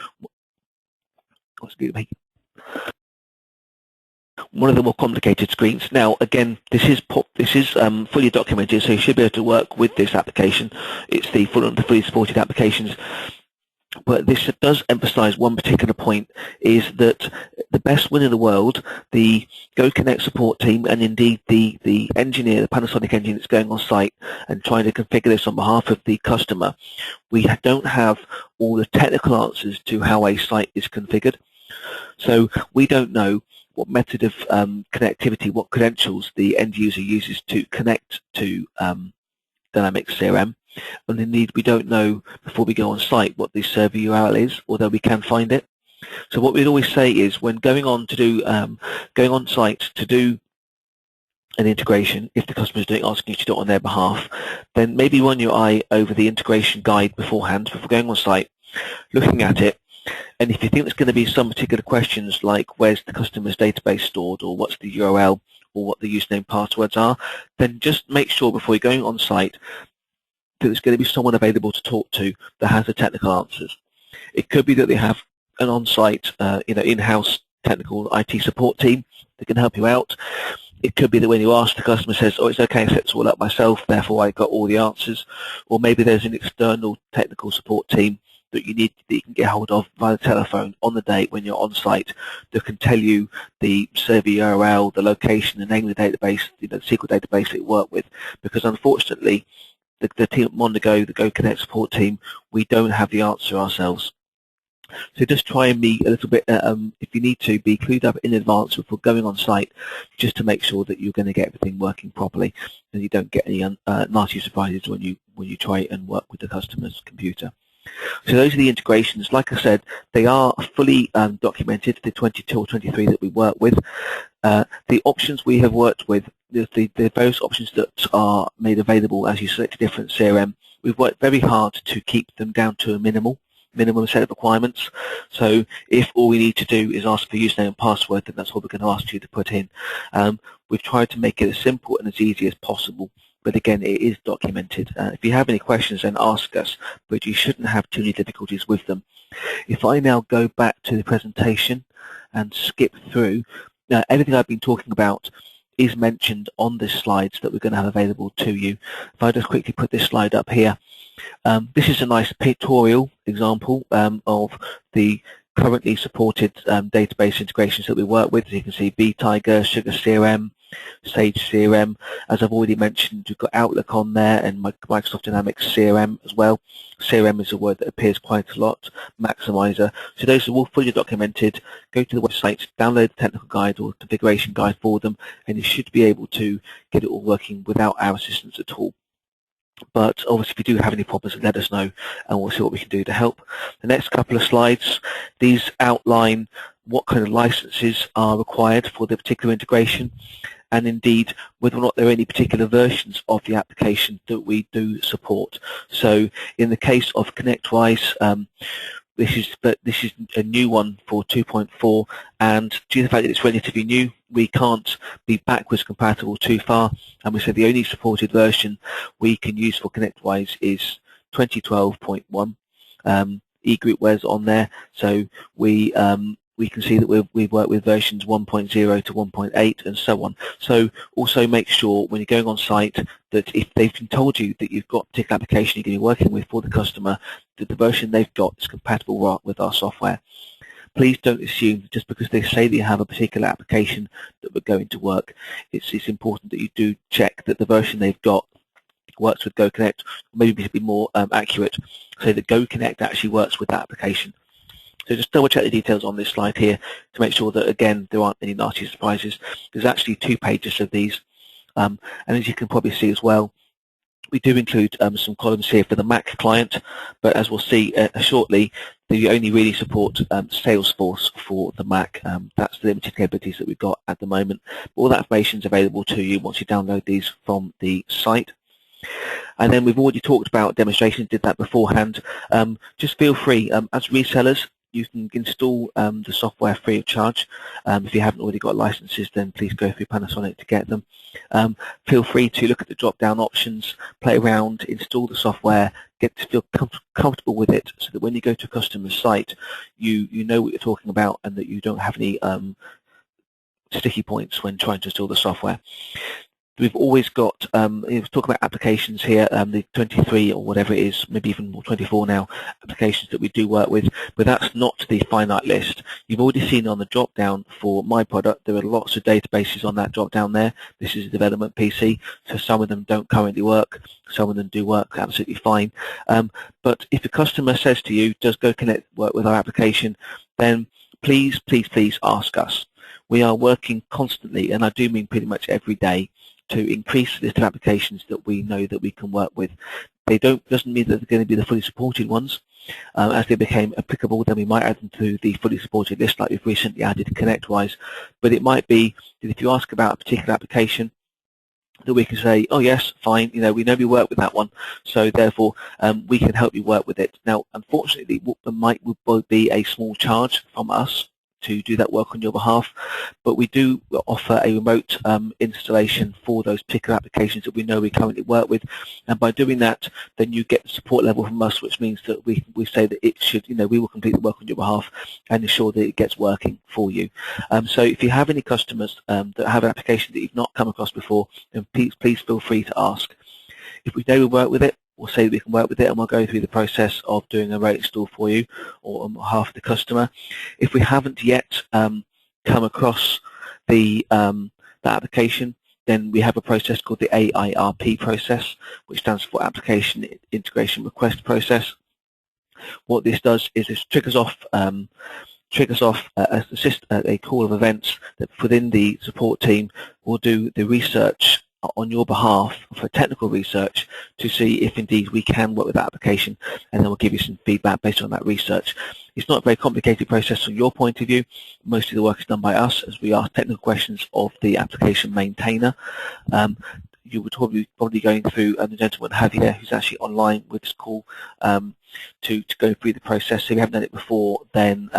one of the more complicated screens. Now, again, this is fully documented, so you should be able to work with this application. It's the fully supported applications. But this does emphasize one particular point, is that the best win in the world, the GoConnect support team, and indeed the engineer, the Panasonic engineer that's going on site and trying to configure this on behalf of the customer, we don't have all the technical answers to how a site is configured. So we don't know what method of connectivity, what credentials the end user uses to connect to Dynamics CRM. And indeed, we don't know before we go on site what the server URL is, although we can find it. So what we'd always say is, when going on site to do an integration, if the customer is asking you to do it on their behalf, then maybe run your eye over the integration guide beforehand, before going on site, looking at it. And if you think there's going to be some particular questions like where's the customer's database stored, or what's the URL, or what the username passwords are, then just make sure before you're going on site that there's going to be someone available to talk to that has the technical answers. It could be that they have an on-site, in-house technical IT support team that can help you out. It could be that when you ask, the customer says, oh, it's okay, I set this all up myself, therefore I got all the answers. Or maybe there's an external technical support team that you can get hold of via the telephone on the day when you're on site, that can tell you the server URL, the location, the name of the database, the SQL database that you work with. Because unfortunately, the team at Mondigo, the GoConnect support team, we don't have the answer ourselves. So just try and be a little bit, if you need to, be clued up in advance before going on site, just to make sure that you're going to get everything working properly and you don't get any nasty surprises when you try and work with the customer's computer. So those are the integrations. Like I said, they are fully documented, the 22 or 23 that we work with. The options we have worked with, the various options that are made available as you select a different CRM, we've worked very hard to keep them down to a minimum set of requirements. So if all we need to do is ask for username and password, then that's what we're going to ask you to put in. We've tried to make it as simple and as easy as possible, but again, it is documented. If you have any questions, then ask us, but you shouldn't have too many difficulties with them. If I now go back to the presentation and skip through, everything I've been talking about is mentioned on the slides that we're going to have available to you. If I just quickly put this slide up here, This is a nice pictorial example of the currently supported database integrations that we work with. As you can see, BTiger, Sugar CRM, Sage CRM. As I've already mentioned, we've got Outlook on there and Microsoft Dynamics CRM as well. CRM is a word that appears quite a lot. Maximizer. So those are all fully documented. Go to the website, download the technical guide or configuration guide for them, and you should be able to get it all working without our assistance at all. But obviously, if you do have any problems, let us know and we'll see what we can do to help. The next couple of slides, these outline what kind of licenses are required for the particular integration, and indeed whether or not there are any particular versions of the application that we do support. So in the case of ConnectWise, this is a new one for 2.4, and due to the fact that it's relatively new, we can't be backwards compatible too far, and we said the only supported version we can use for ConnectWise is 2012.1. eGroupWare's on there, so we can see that we've worked with versions 1.0 to 1.8 and so on. So also make sure when you're going on site that if they've been told you that you've got a particular application you're going to be working with for the customer, that the version they've got is compatible with our software. Please don't assume just because they say they have a particular application that we're going to work. It's important that you do check that the version they've got works with GoConnect, maybe to be more accurate, so that GoConnect actually works with that application. So just double check the details on this slide here to make sure that, again, there aren't any nasty surprises. There's actually 2 pages of these, and as you can probably see as well, we do include some columns here for the Mac client, but as we'll see shortly, they only really support Salesforce for the Mac. That's the limited capabilities that we've got at the moment. All that information is available to you once you download these from the site. And then we've already talked about demonstrations, did that beforehand. Just feel free, as resellers, you can install the software free of charge. If you haven't already got licenses, then please go through Panasonic to get them. Feel free to look at the drop-down options, play around, install the software, get to feel comfortable with it, so that when you go to a customer's site, you know what you're talking about and that you don't have any sticky points when trying to install the software. We've always got, we've talked about applications here, the 23 or whatever it is, maybe even more 24 now, applications that we do work with, but that's not the finite list. You've already seen on the drop-down for my product, there are lots of databases on that drop-down there. This is a development PC, so some of them don't currently work, some of them do work absolutely fine. But if the customer says to you, does GoConnect work with our application, then please, please, please ask us. We are working constantly, and I do mean pretty much every day, to increase the list of applications that we know that we can work with. Doesn't mean that they're going to be the fully supported ones. As they become applicable, then we might add them to the fully supported list, like we've recently added ConnectWise. But it might be that if you ask about a particular application, that we can say, oh yes, fine, we know we work with that one, so therefore we can help you work with it. Now, unfortunately, there might be a small charge from us to do that work on your behalf, but we do offer a remote installation for those particular applications that we know we currently work with, and by doing that, then you get the support level from us, which means that we say that it should, we will complete the work on your behalf and ensure that it gets working for you. So if you have any customers that have an application that you've not come across before, then please feel free to ask. If we know we work with it, we'll say that we can work with it, and we'll go through the process of doing a rate install for you or on behalf of the customer. If we haven't yet come across the application, then we have a process called the AIRP process, which stands for Application Integration Request Process. What this does is this triggers off a call of events that within the support team will do the research on your behalf for technical research to see if indeed we can work with that application, and then we'll give you some feedback based on that research. It's not a very complicated process from your point of view. Most of the work is done by us as we ask technical questions of the application maintainer. You would probably going through the gentleman Javier, who's actually online with this call, to go through the process. So if you haven't done it before, then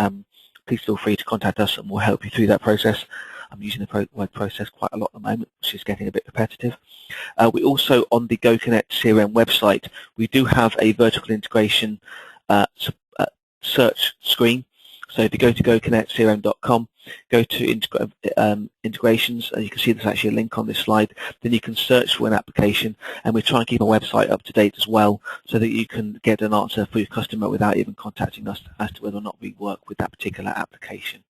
please feel free to contact us and we'll help you through that process. I'm using the word process quite a lot at the moment, which is getting a bit repetitive. We also, on the GoConnect CRM website, we do have a vertical integration search screen. So if you go to goconnectcrm.com, go to integrations, and you can see there's actually a link on this slide. Then you can search for an application, and we try and keep our website up to date as well, so that you can get an answer for your customer without even contacting us as to whether or not we work with that particular application.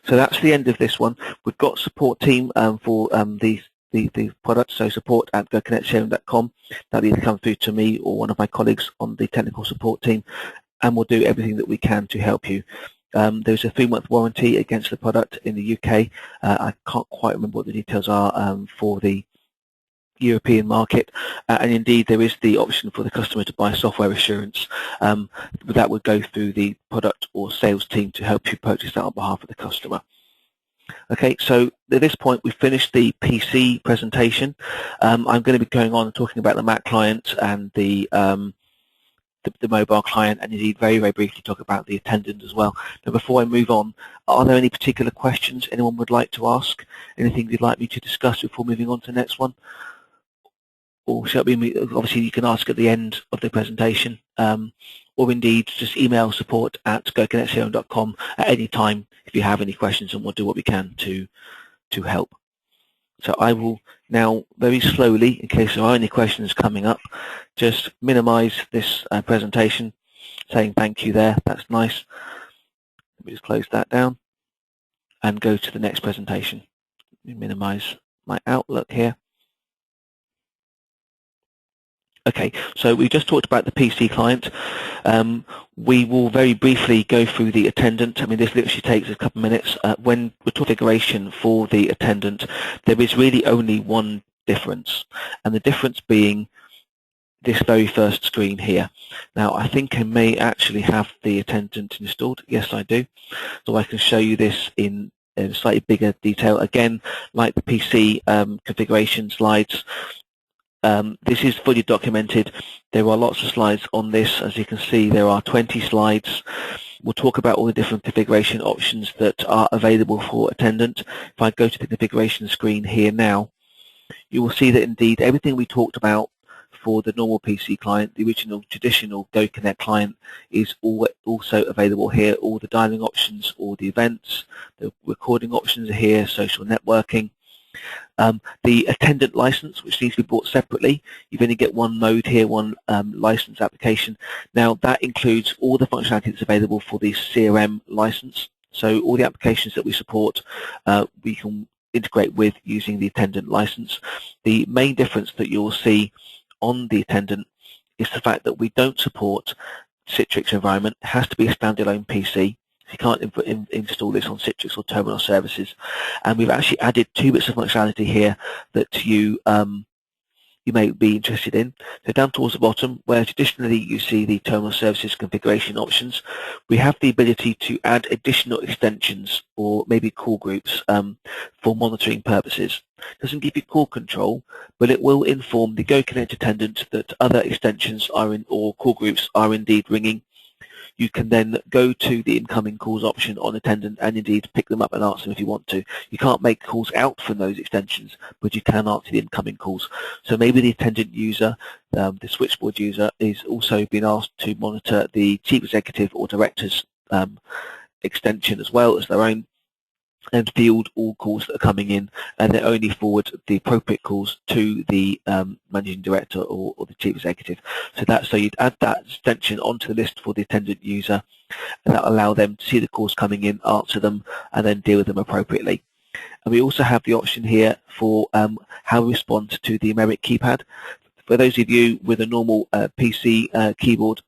So that's the end of this one. We've got support team for the product, so support@goconnectsharing.com. That'll either come through to me or one of my colleagues on the technical support team, and we'll do everything that we can to help you. There's a 3-month warranty against the product in the UK. I can't quite remember what the details are for the European market, and indeed there is the option for the customer to buy software assurance. That would go through the product or sales team to help you purchase that on behalf of the customer. Okay, so at this point we've finished the PC presentation. I'm going to be going on and talking about the Mac client and the mobile client, and indeed very, very briefly talk about the Attendant as well. Now before I move on, are there any particular questions anyone would like to ask? Anything you'd like me to discuss before moving on to the next one? Or shall we, obviously you can ask at the end of the presentation, or indeed just email support@goconnectsharing.com at any time if you have any questions, and we'll do what we can to help. So I will now very slowly, in case there are any questions coming up, just minimize this presentation, saying thank you there. That's nice. Let me just close that down and go to the next presentation. Let me minimize my Outlook here. Okay, so we just talked about the PC client. We will very briefly go through the Attendant. I mean, this literally takes a couple of minutes. When we're talking configuration for the Attendant, there is really only one difference, and the difference being this very first screen here. Now, I think I may actually have the Attendant installed. Yes, I do. So I can show you this in slightly bigger detail. Again, like the PC configuration slides, this is fully documented. There are lots of slides on this. As you can see, there are 20 slides. We'll talk about all the different configuration options that are available for Attendant. If I go to the configuration screen here now, you will see that indeed everything we talked about for the normal PC client, the original traditional GoConnect client, is also available here. All the dialing options, all the events, the recording options are here, social networking. The Attendant license, which needs to be bought separately, you've only get one mode here, one license application. Now that includes all the functionality that's available for the CRM license. So all the applications that we support, we can integrate with using the Attendant license. The main difference that you'll see on the Attendant is the fact that we don't support Citrix environment. It has to be a standalone PC. You can't install this on Citrix or terminal services. And we've actually added 2 bits of functionality here that you may be interested in. So down towards the bottom, where traditionally you see the terminal services configuration options, we have the ability to add additional extensions or maybe call groups for monitoring purposes. It doesn't give you call control, but it will inform the GoConnect Attendant that other extensions are in, or call groups are indeed ringing. You can then go to the incoming calls option on Attendant and indeed pick them up and answer them if you want to. You can't make calls out from those extensions, but you can answer the incoming calls. So maybe the Attendant user, the switchboard user, is also being asked to monitor the chief executive or director's extension as well as their own, and field all calls that are coming in, and then only forward the appropriate calls to the managing director or the chief executive. So you'd add that extension onto the list for the Attendant user, and that will allow them to see the calls coming in, answer them, and then deal with them appropriately. And we also have the option here for how we respond to the numeric keypad. For those of you with a normal PC keyboard,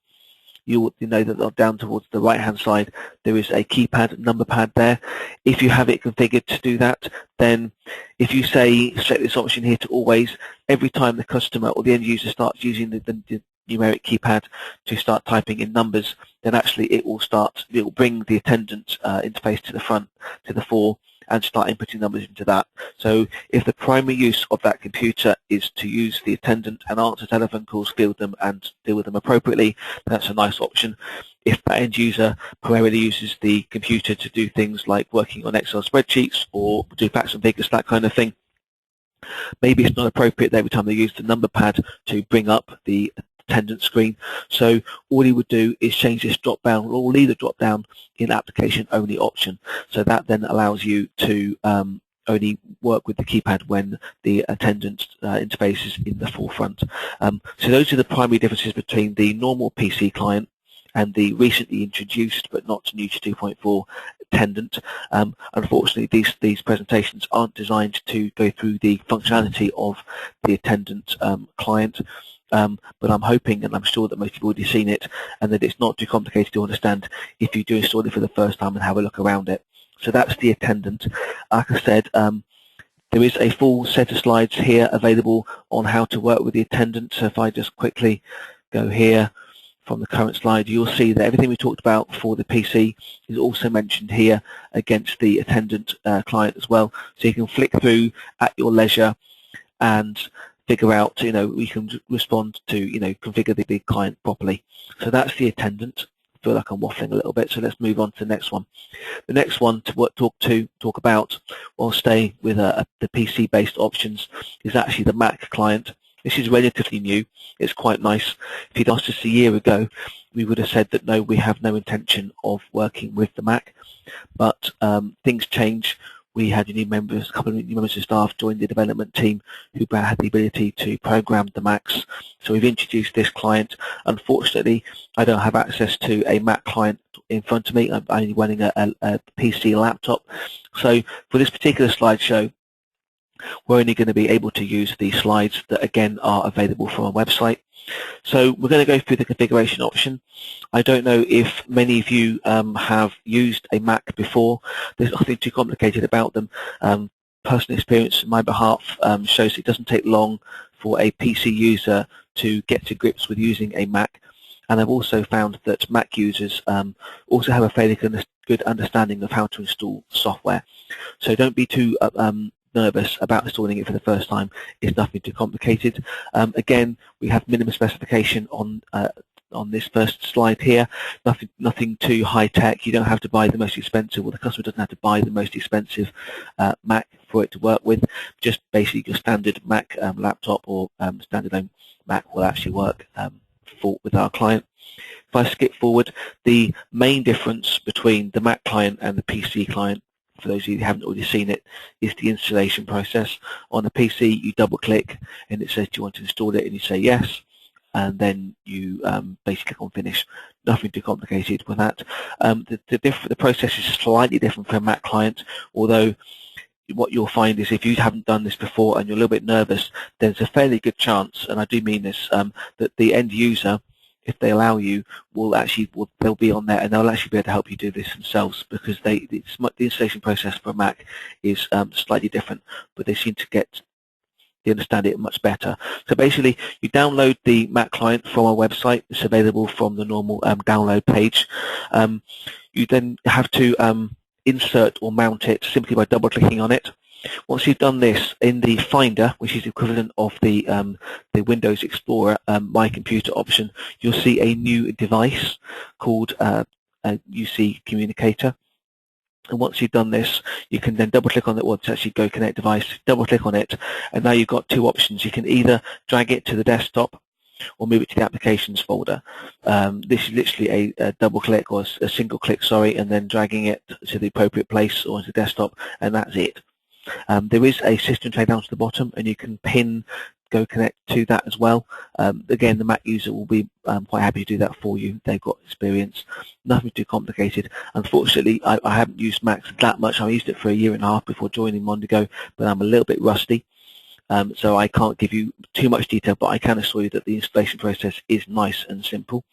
you know that down towards the right-hand side there is a keypad, number pad there. If you have it configured to do that, then if you say select this option here to always, every time the customer or the end user starts using the numeric keypad to start typing in numbers, then actually it will bring the Attendant interface to the front, to the fore, and start inputting numbers into that. So if the primary use of that computer is to use the Attendant and answer telephone calls, field them, and deal with them appropriately, that's a nice option. If that end user primarily uses the computer to do things like working on Excel spreadsheets or do facts and figures, that kind of thing, maybe it's not appropriate every time they use the number pad to bring up the Attendant screen. So all you would do is change this drop down, or leave the drop down in application only option. So that then allows you to only work with the keypad when the Attendant interface is in the forefront. So those are the primary differences between the normal PC client and the recently introduced but not new to 2.4 Attendant. Unfortunately, these presentations aren't designed to go through the functionality of the Attendant client. But I'm hoping, and I'm sure that most people have already seen it, and that it's not too complicated to understand if you do install it for the first time and have a look around it. So that's the Attendant. Like I said, there is a full set of slides here available on how to work with the Attendant. So if I just quickly go here from the current slide, you'll see that everything we talked about for the PC is also mentioned here against the Attendant client as well. So you can flick through at your leisure and figure out, we can respond to, configure the client properly. So that's the Attendant. I feel like I'm waffling a little bit, so let's move on to the next one. The next one to talk about, or stay with the PC-based options, is actually the Mac client. This is relatively new. It's quite nice. If you'd asked us a year ago, we would have said that no, we have no intention of working with the Mac. But things change. We had a couple of new members of staff join the development team who had the ability to program the Macs. So we've introduced this client. Unfortunately, I don't have access to a Mac client in front of me. I'm only running a PC laptop. So for this particular slideshow, we're only going to be able to use the slides that again are available from our website. So we're going to go through the configuration option. I don't know if many of you have used a Mac before. There's nothing too complicated about them. Personal experience on my behalf shows it doesn't take long for a PC user to get to grips with using a Mac. And I've also found that Mac users also have a fairly good understanding of how to install software. So don't be too nervous about installing it for the first time. It's nothing too complicated. Again, we have minimum specification on this first slide here. Nothing too high tech. You don't have to buy the most expensive, or the customer doesn't have to buy the most expensive Mac for it to work with. Just basically your standard Mac laptop or standalone Mac will actually work with our client. If I skip forward, the main difference between the Mac client and the PC client, for those of you who haven't already seen it, is the installation process. On the PC, you double click and it says, do you want to install it? And you say yes, and then you basically click on finish. Nothing too complicated with that. The process is slightly different from a Mac client, although what you'll find is if you haven't done this before and you're a little bit nervous, there's a fairly good chance, and I do mean this, that the end user, if they allow you, they'll be on there and they'll actually be able to help you do this themselves, because the installation process for a Mac is slightly different, but they seem to understand it much better. So basically, you download the Mac client from our website. It's available from the normal download page. You then have to insert or mount it simply by double-clicking on it. Once you've done this, in the Finder, which is the equivalent of the Windows Explorer My Computer option, you'll see a new device called a UC Communicator. And once you've done this, you can then double-click on it, or to actually Go Connect device, double-click on it, and now you've got two options. You can either drag it to the desktop or move it to the applications folder. This is literally a double-click, or a single-click, and then dragging it to the appropriate place or to the desktop, and that's it. There is a system tray down to the bottom, and you can pin Go Connect to that as well. Again, the Mac user will be quite happy to do that for you. They've got experience. Nothing too complicated. Unfortunately, I haven't used Macs that much. I used it for a year and a half before joining Mondigo, but I'm a little bit rusty. So I can't give you too much detail, but I can assure you that the installation process is nice and simple.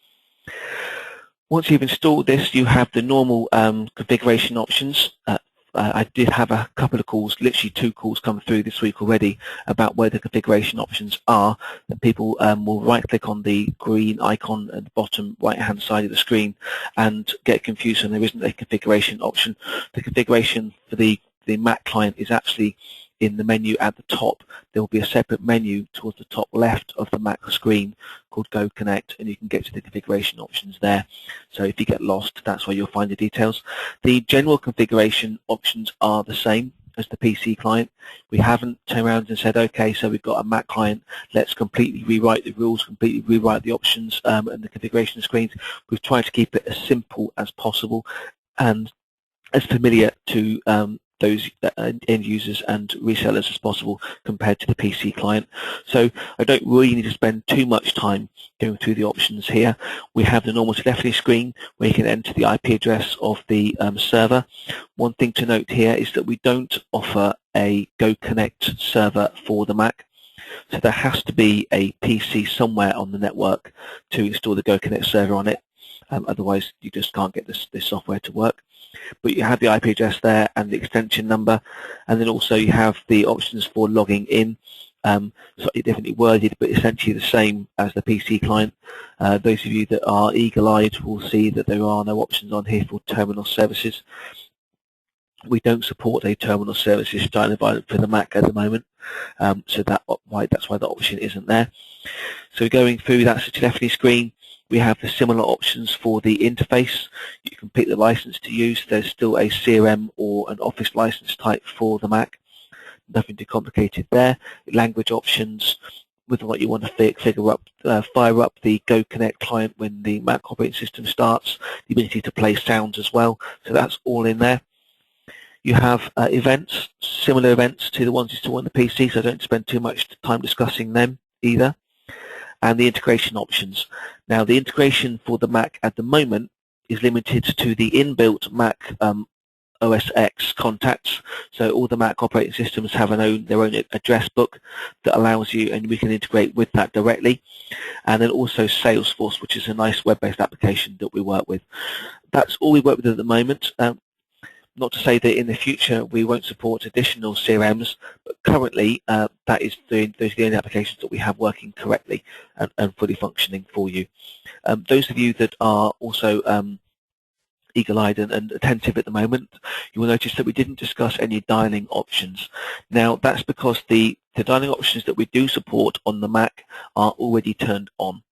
Once you've installed this, you have the normal configuration options. I did have a couple of calls, literally 2 calls come through this week already about where the configuration options are. That people will right-click on the green icon at the bottom right-hand side of the screen and get confused when there isn't a configuration option. The configuration for the Mac client is actually in the menu at the top. There will be a separate menu towards the top left of the Mac screen called Go Connect, and you can get to the configuration options there. So if you get lost, that's where you'll find the details. The general configuration options are the same. as the PC client. We haven't turned around and said, okay, so we've got a Mac client, let's completely rewrite the rules, completely rewrite the options and the configuration screens. We've tried to keep it as simple as possible and as familiar to those end users and resellers as possible compared to the PC client. So I don't really need to spend too much time going through the options here. We have the normal telephony screen where you can enter the IP address of the server. One thing to note here is that we don't offer a Go Connect server for the Mac. So there has to be a PC somewhere on the network to install the Go Connect server on it. Otherwise, you just can't get this software to work. But you have the IP address there and the extension number, and then also you have the options for logging in. Slightly differently worded, but essentially the same as the PC client. Those of you that are eagle-eyed will see that there are no options on here for terminal services. We don't support a terminal services style environment for the Mac at the moment, so that's why the option isn't there. So going through, that's the telephony screen. We have the similar options for the interface. You can pick the license to use. There's still a CRM or an Office license type for the Mac. Nothing too complicated there. Language options, whether or not you want to fire up the Go Connect client when the Mac operating system starts, the ability to play sounds as well. So that's all in there. You have events, similar events to the ones you saw on the PC, so I don't spend too much time discussing them either. And the integration options. Now, the integration for the Mac at the moment is limited to the inbuilt Mac OS X contacts. So all the Mac operating systems have their own address book that allows you, and we can integrate with that directly. And then also Salesforce, which is a nice web-based application that we work with. That's all we work with at the moment. Not to say that in the future we won't support additional CRMs, but currently those are the only applications that we have working correctly and fully functioning for you. Those of you that are also eagle-eyed and attentive at the moment, you will notice that we didn't discuss any dialing options. Now, that's because the dialing options that we do support on the Mac are already turned on.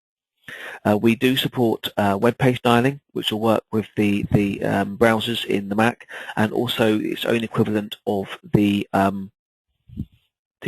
We do support web page dialing, which will work with the browsers in the Mac, and also its own equivalent of the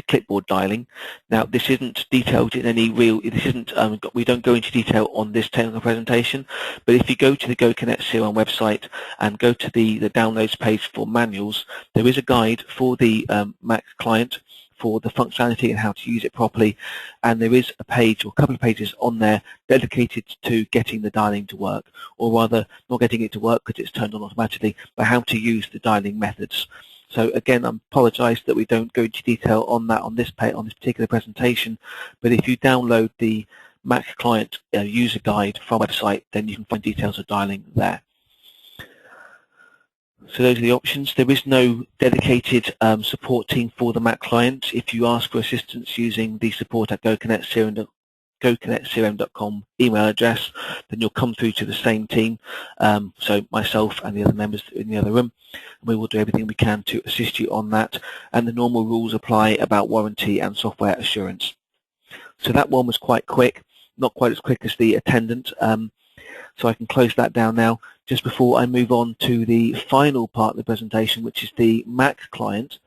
clipboard dialing. Now, this isn't detailed in any real. This isn't. We don't go into detail on this technical presentation. But if you go to the Go Connect CRM website and go to the downloads page for manuals, there is a guide for the Mac client for the functionality and how to use it properly, and there is a page or a couple of pages on there dedicated to getting the dialing to work, or rather not getting it to work because it's turned on automatically, but how to use the dialing methods. So again, I apologise that we don't go into detail on that on this particular presentation, but if you download the Mac client user guide from our website, then you can find details of dialing there. So those are the options. There is no dedicated support team for the Mac client. If you ask for assistance using the support at GoConnectCRM.com email address, then you'll come through to the same team, so myself and the other members in the other room. And we will do everything we can to assist you on that, and the normal rules apply about warranty and software assurance. So that one was quite quick, not quite as quick as the Attendant. So I can close that down now. Just before I move on to the final part of the presentation, which is the Mac client.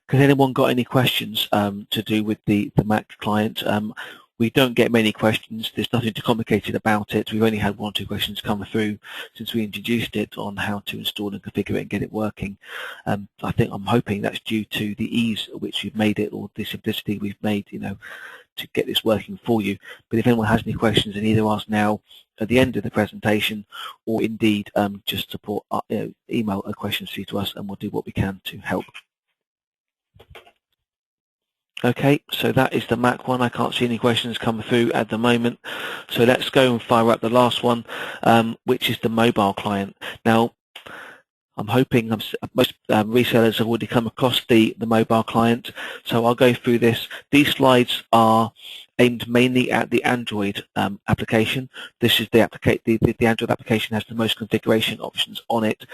Has anyone got any questions to do with the Mac client? We don't get many questions. There's nothing too complicated about it. We've only had 1 or 2 questions come through since we introduced it on how to install and configure it and get it working. I'm hoping that's due to the ease at which we've made it, or the simplicity we've made, to get this working for you. But if anyone has any questions, then either ask now at the end of the presentation, or indeed just email a question to us, and we'll do what we can to help. Okay, so that is the Mac one. I can't see any questions come through at the moment. So let's go and fire up the last one, which is the mobile client. Now, I'm hoping most resellers have already come across the mobile client, so I'll go through this. These slides are aimed mainly at the Android application. This is the Android application has the most configuration options on it,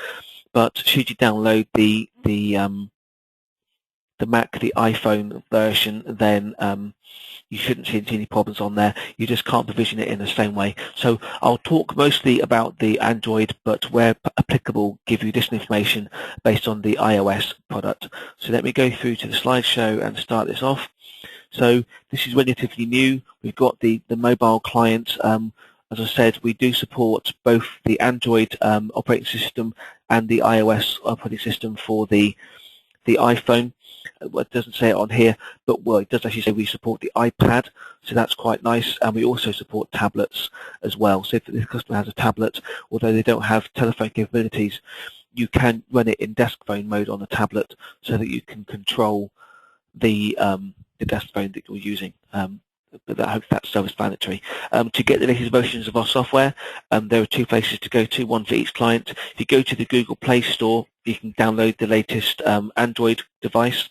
but should you download the Mac, the iPhone version, then you shouldn't see any problems on there. You just can't provision it in the same way. So I'll talk mostly about the Android, but where applicable, give you additional information based on the iOS product. So let me go through to the slideshow and start this off. So this is relatively new. We've got the mobile client. As I said, we do support both the Android operating system and the iOS operating system for the iPhone. Well, it doesn't say it on here, but well, it does actually say we support the iPad, so that's quite nice. And we also support tablets as well. So if the customer has a tablet, although they don't have telephone capabilities, you can run it in desk phone mode on the tablet so that you can control the desk phone that you're using. But I hope that's self-explanatory. To get the latest versions of our software, there are two places to go to, one for each client. If you go to the Google Play Store, you can download the latest Android device.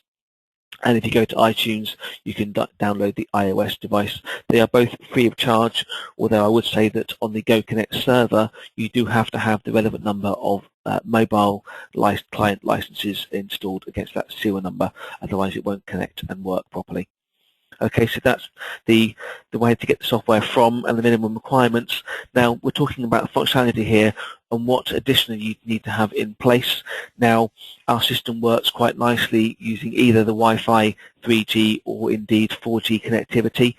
And if you go to iTunes, you can download the iOS device. They are both free of charge, although I would say that on the GoConnect server, you do have to have the relevant number of mobile client licenses installed against that serial number, otherwise it won't connect and work properly. Okay, so that's the way to get the software from and the minimum requirements. Now, we're talking about functionality here and what additionally you need to have in place. Now, our system works quite nicely using either the Wi-Fi 3G or indeed 4G connectivity.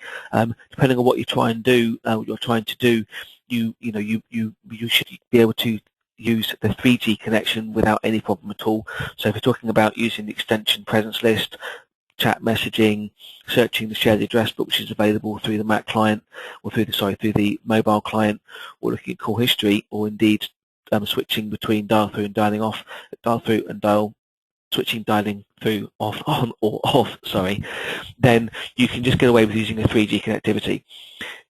Depending on what you try and do, what you're trying to do, you should be able to use the 3G connection without any problem at all. So if you're talking about using the extension presence list, chat messaging, searching the shared address book, which is available through the Mac client, or through the mobile client, or looking at call history, or indeed switching between dial through and dialing off, dial through and switching dialing through off, on or off, sorry, then you can just get away with using a 3G connectivity.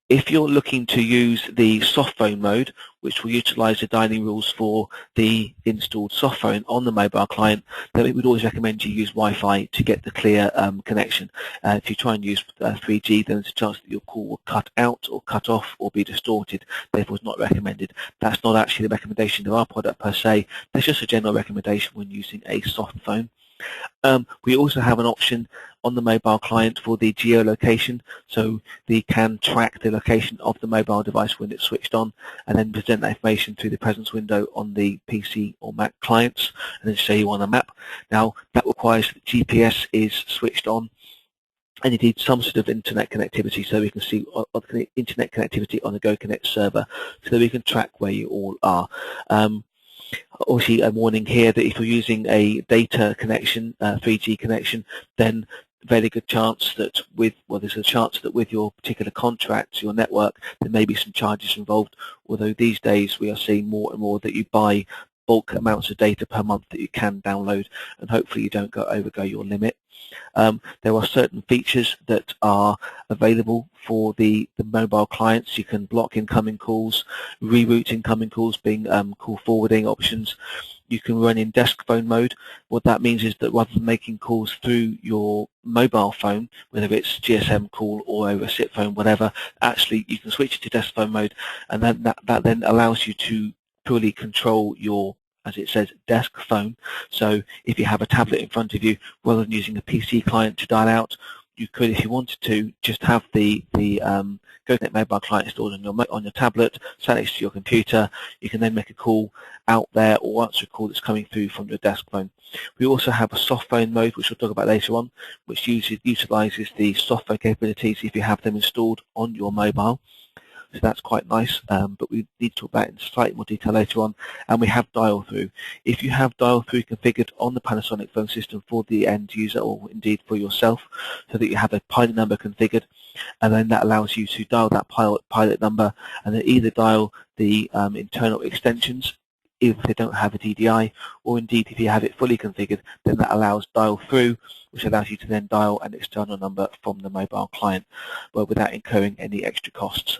If you're looking to use the soft phone mode, which will utilize the dialing rules for the installed soft phone on the mobile client, then we would always recommend you use Wi-Fi to get the clear connection. If you try and use 3G, then there's a chance that your call will cut out or cut off or be distorted. Therefore, it's not recommended. That's not actually the recommendation of our product per se. That's just a general recommendation when using a soft phone. We also have an option on the mobile client for the geolocation, so they can track the location of the mobile device when it's switched on and then present that information through the presence window on the PC or Mac clients and then show you on a map. Now, that requires that GPS is switched on and you need some sort of internet connectivity so we can see internet connectivity on the GoConnect server so that we can track where you all are. Obviously, a warning here that if you're using a data connection, 3G connection, then very good chance that there's a chance that with your particular contract, your network, there may be some charges involved, although these days we are seeing more and more that you buy bulk amounts of data per month that you can download, and hopefully you don't overgo your limit. There are certain features that are available for the mobile clients. You can block incoming calls, reroute incoming calls, being call forwarding options. You can run in desk phone mode. What that means is that rather than making calls through your mobile phone, whether it's GSM call or over a SIP phone, whatever, actually you can switch it to desk phone mode, and then that then allows you to purely control your, as it says, desk phone. So if you have a tablet in front of you, rather than using a PC client to dial out, you could, if you wanted to, just have the GoConnect mobile client installed on your tablet, sat next to your computer. You can then make a call out there or answer a call that's coming through from your desk phone. We also have a soft phone mode, which we'll talk about later on, which utilizes the soft phone capabilities if you have them installed on your mobile. So that's quite nice, but we need to talk about it in slightly more detail later on. And we have dial-through. If you have dial-through configured on the Panasonic phone system for the end user, or indeed for yourself, so that you have a pilot number configured, and then that allows you to dial that pilot number, and then either dial the internal extensions if they don't have a DDI, or indeed if you have it fully configured, then that allows dial-through, which allows you to then dial an external number from the mobile client, but without incurring any extra costs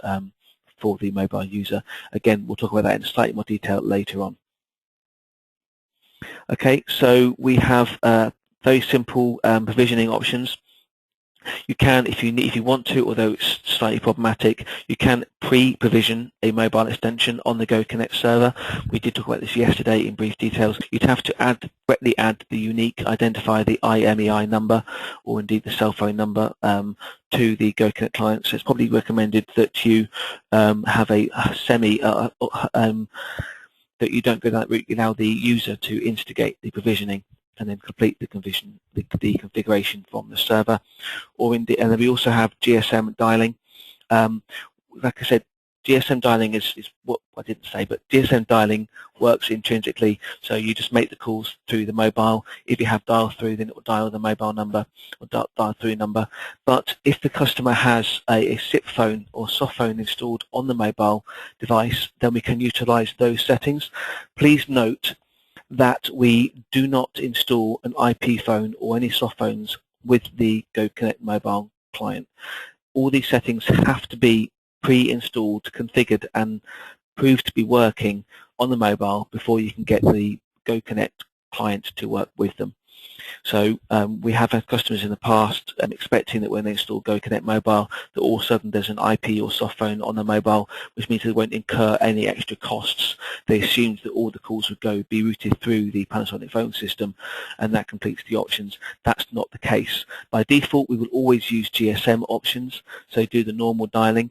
for the mobile user. Again, we'll talk about that in slightly more detail later on. Okay, so we have very simple provisioning options. You can, if you want to, although it's slightly problematic. You can pre-provision a mobile extension on the GoConnect server. We did talk about this yesterday in brief details. You'd have to directly add the unique identifier, the IMEI number, or indeed the cell phone number, to the GoConnect client. So it's probably recommended that you have a that you don't go that route. You allow the user to instigate the provisioning and then complete the configuration from the server. And then we also have GSM dialing. Like I said, GSM dialing is what I didn't say, but GSM dialing works intrinsically. So you just make the calls through the mobile. If you have dial through, then it will dial the mobile number or dial through number. But if the customer has a SIP phone or soft phone installed on the mobile device, then we can utilize those settings. Please note that we do not install an IP phone or any soft phones with the GoConnect mobile client. All these settings have to be pre-installed, configured, and proved to be working on the mobile before you can get the GoConnect client to work with them. So we have had customers in the past expecting that when they install GoConnect Mobile that all of a sudden there's an IP or soft phone on the mobile, which means they won't incur any extra costs. They assumed that all the calls would be routed through the Panasonic phone system, and that completes the options. That's not the case. By default, we will always use GSM options, so do the normal dialing.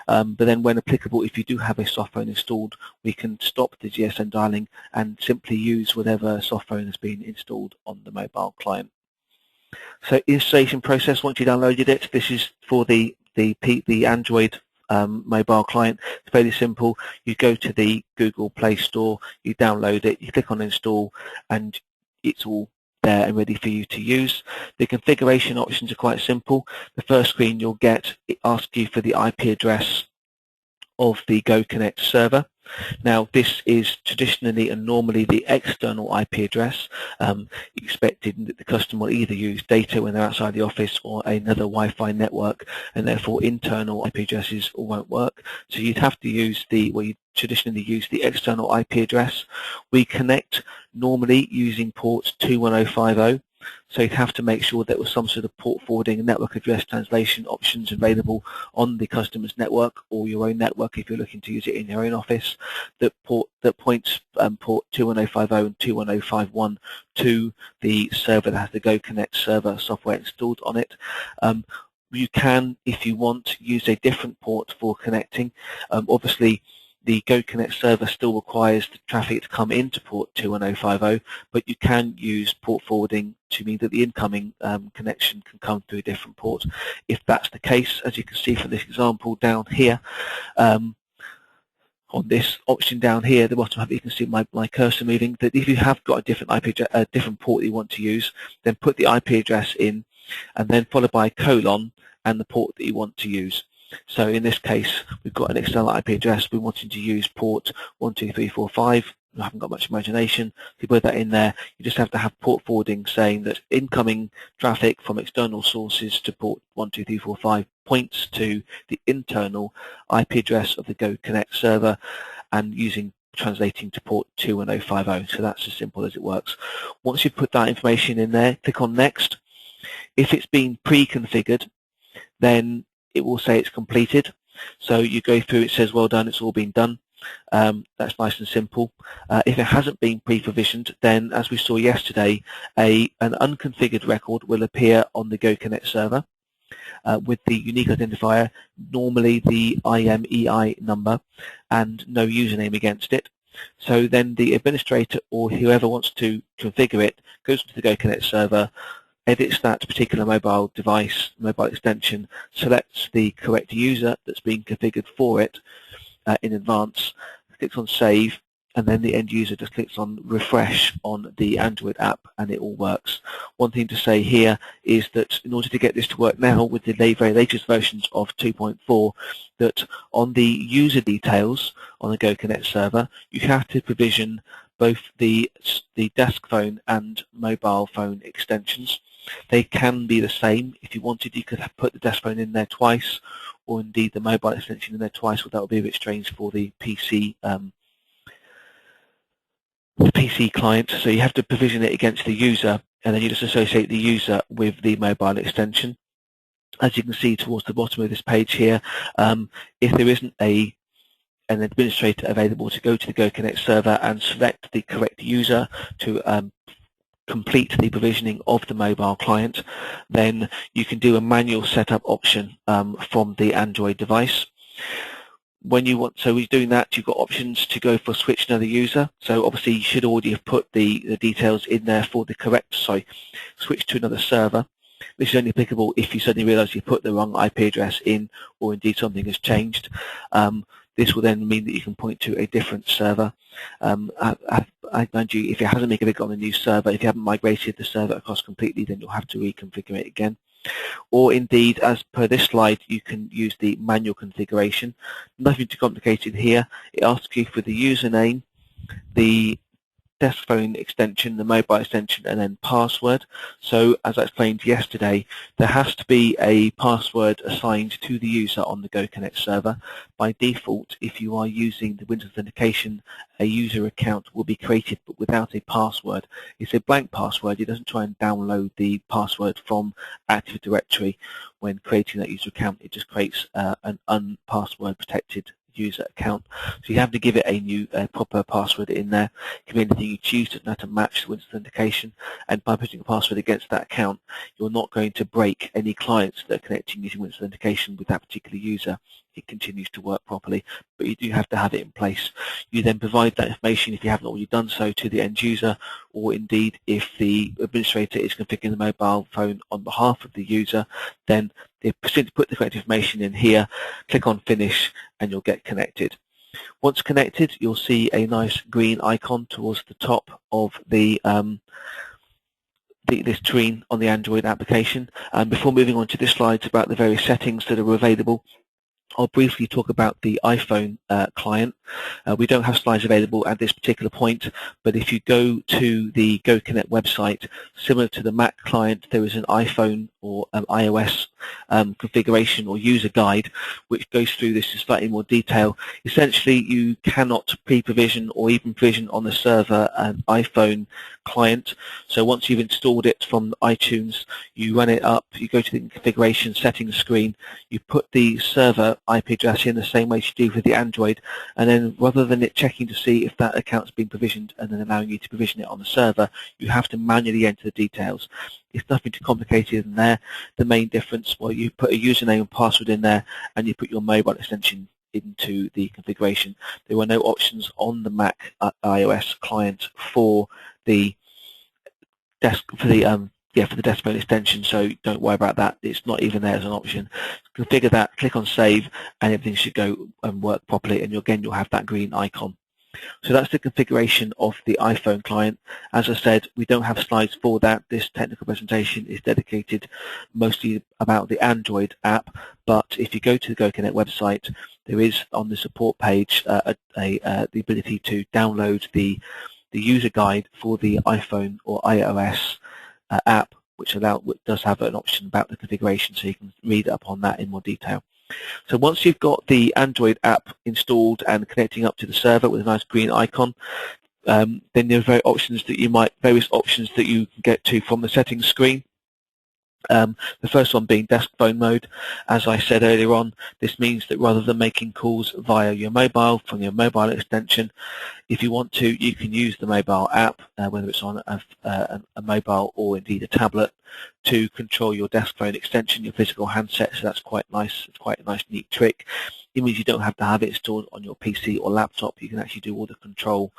But then when applicable, if you do have a soft phone installed, we can stop the GSM dialing and simply use whatever soft phone has been installed on the mobile client. So installation process, once you downloaded it, this is for the Android mobile client. It's fairly simple. You go to the Google Play Store, you download it, you click on install, and it's all there and ready for you to use. The configuration options are quite simple. The first screen you'll get, it asks you for the IP address of the GoConnect server. Now, this is traditionally and normally the external IP address, expected that the customer will either use data when they're outside the office or another Wi-Fi network, and therefore internal IP addresses won't work. So you'd have to use you traditionally use the external IP address. We connect normally using port 21050. So you'd have to make sure there was some sort of port forwarding and network address translation options available on the customer's network or your own network if you're looking to use it in your own office that points port 21050 and 21051 to the server that has the GoConnect server software installed on it. You can, if you want, use a different port for connecting. Obviously, the GoConnect server still requires the traffic to come into port 21050, but you can use port forwarding to mean that the incoming connection can come through a different port. If that's the case, as you can see from this example down here, on this option down here, the bottom half, you can see my cursor moving, that if you have got a different port that you want to use, then put the IP address in, and then followed by a colon and the port that you want to use. So in this case, we've got an external IP address. We're wanting to use port 12345. I haven't got much imagination. If you put that in there, you just have to have port forwarding saying that incoming traffic from external sources to port 12345 points to the internal IP address of the GoConnect server, and translating to port 21050. So that's as simple as it works. Once you've put that information in there, click on Next. If it's been pre-configured, then it will say it's completed. So you go through, it says well done, it's all been done. That's nice and simple. If it hasn't been pre-provisioned, then as we saw yesterday, an unconfigured record will appear on the GoConnect server with the unique identifier, normally the IMEI number, and no username against it. So then the administrator or whoever wants to configure it goes to the GoConnect server, edits that particular mobile device, mobile extension, selects the correct user that's been configured for it in advance, clicks on Save, and then the end user just clicks on Refresh on the Android app, and it all works. One thing to say here is that in order to get this to work now with the very latest versions of 2.4, that on the user details on the GoConnect server, you have to provision both the desk phone and mobile phone extensions. They can be the same. If you wanted, you could have put the desk phone in there twice, or indeed the mobile extension in there twice, but that would be a bit strange for the PC client. So you have to provision it against the user, and then you just associate the user with the mobile extension. As you can see towards the bottom of this page here, if there isn't an administrator available to go to the GoConnect server and select the correct user to complete the provisioning of the mobile client, then you can do a manual setup option from the Android device. When you want, so we're doing that, you've got options to go for switch another user. So obviously you should already have put the details in there for the correct, switch to another server. This is only applicable if you suddenly realise you put the wrong IP address in, or indeed something has changed. This will then mean that you can point to a different server. I mind you, if it hasn't been configured on a new server, if you haven't migrated the server across completely, then you'll have to reconfigure it again. Or indeed, as per this slide, you can use the manual configuration. Nothing too complicated here. It asks you for the username, the desk phone extension, the mobile extension, and then password. So as I explained yesterday, there has to be a password assigned to the user on the GoConnect server. By default, if you are using the Windows authentication, a user account will be created but without a password. It's a blank password. It doesn't try and download the password from Active Directory when creating that user account. It just creates an unpassword protected user account. So you have to give it a new proper password in there. It can be anything you choose, doesn't have to match the Windows authentication, and by putting a password against that account, you're not going to break any clients that are connecting using Windows authentication with that particular user. It continues to work properly, but you do have to have it in place. You then provide that information, if you haven't already done so, to the end user, or indeed if the administrator is configuring the mobile phone on behalf of the user, then they simply put the correct information in here, click on finish, and you'll get connected. Once connected, you'll see a nice green icon towards the top of the this screen on the Android application. And before moving on to this slide about the various settings that are available, I'll briefly talk about the iPhone client. We don't have slides available at this particular point, but if you go to the GoConnect website, similar to the Mac client, there is an iPhone or iOS configuration or user guide which goes through this in slightly more detail. Essentially, you cannot pre-provision or even provision on the server an iPhone client. So once you've installed it from iTunes, you run it up, you go to the configuration settings screen, you put the server IP address in the same way as you do with the Android, and then rather than it checking to see if that account's been provisioned and then allowing you to provision it on the server, you have to manually enter the details. It's nothing too complicated in there. The main difference, well, you put a username and password in there, and you put your mobile extension into the configuration. There were no options on the Mac iOS client for the desk for the desk phone extension, so don't worry about that. It's not even there as an option. Configure that, click on save, and everything should go and work properly, and you'll have that green icon. So that's the configuration of the iPhone client. As I said, we don't have slides for that. This technical presentation is dedicated mostly about the Android app, but if you go to the GoConnect website, there is on the support page the ability to download the user guide for the iPhone or iOS app, which does have an option about the configuration, so you can read up on that in more detail. So once you've got the Android app installed and connecting up to the server with a nice green icon, then there are various options that you can get to from the settings screen. The first one being desk phone mode. As I said earlier on, this means that rather than making calls via your mobile from your mobile extension, if you want to, you can use the mobile app, whether it's on a mobile or indeed a tablet, to control your desk phone extension, your physical handset. So that's quite nice. It's quite a nice, neat trick. It means you don't have to have it installed on your PC or laptop. You can actually do all the control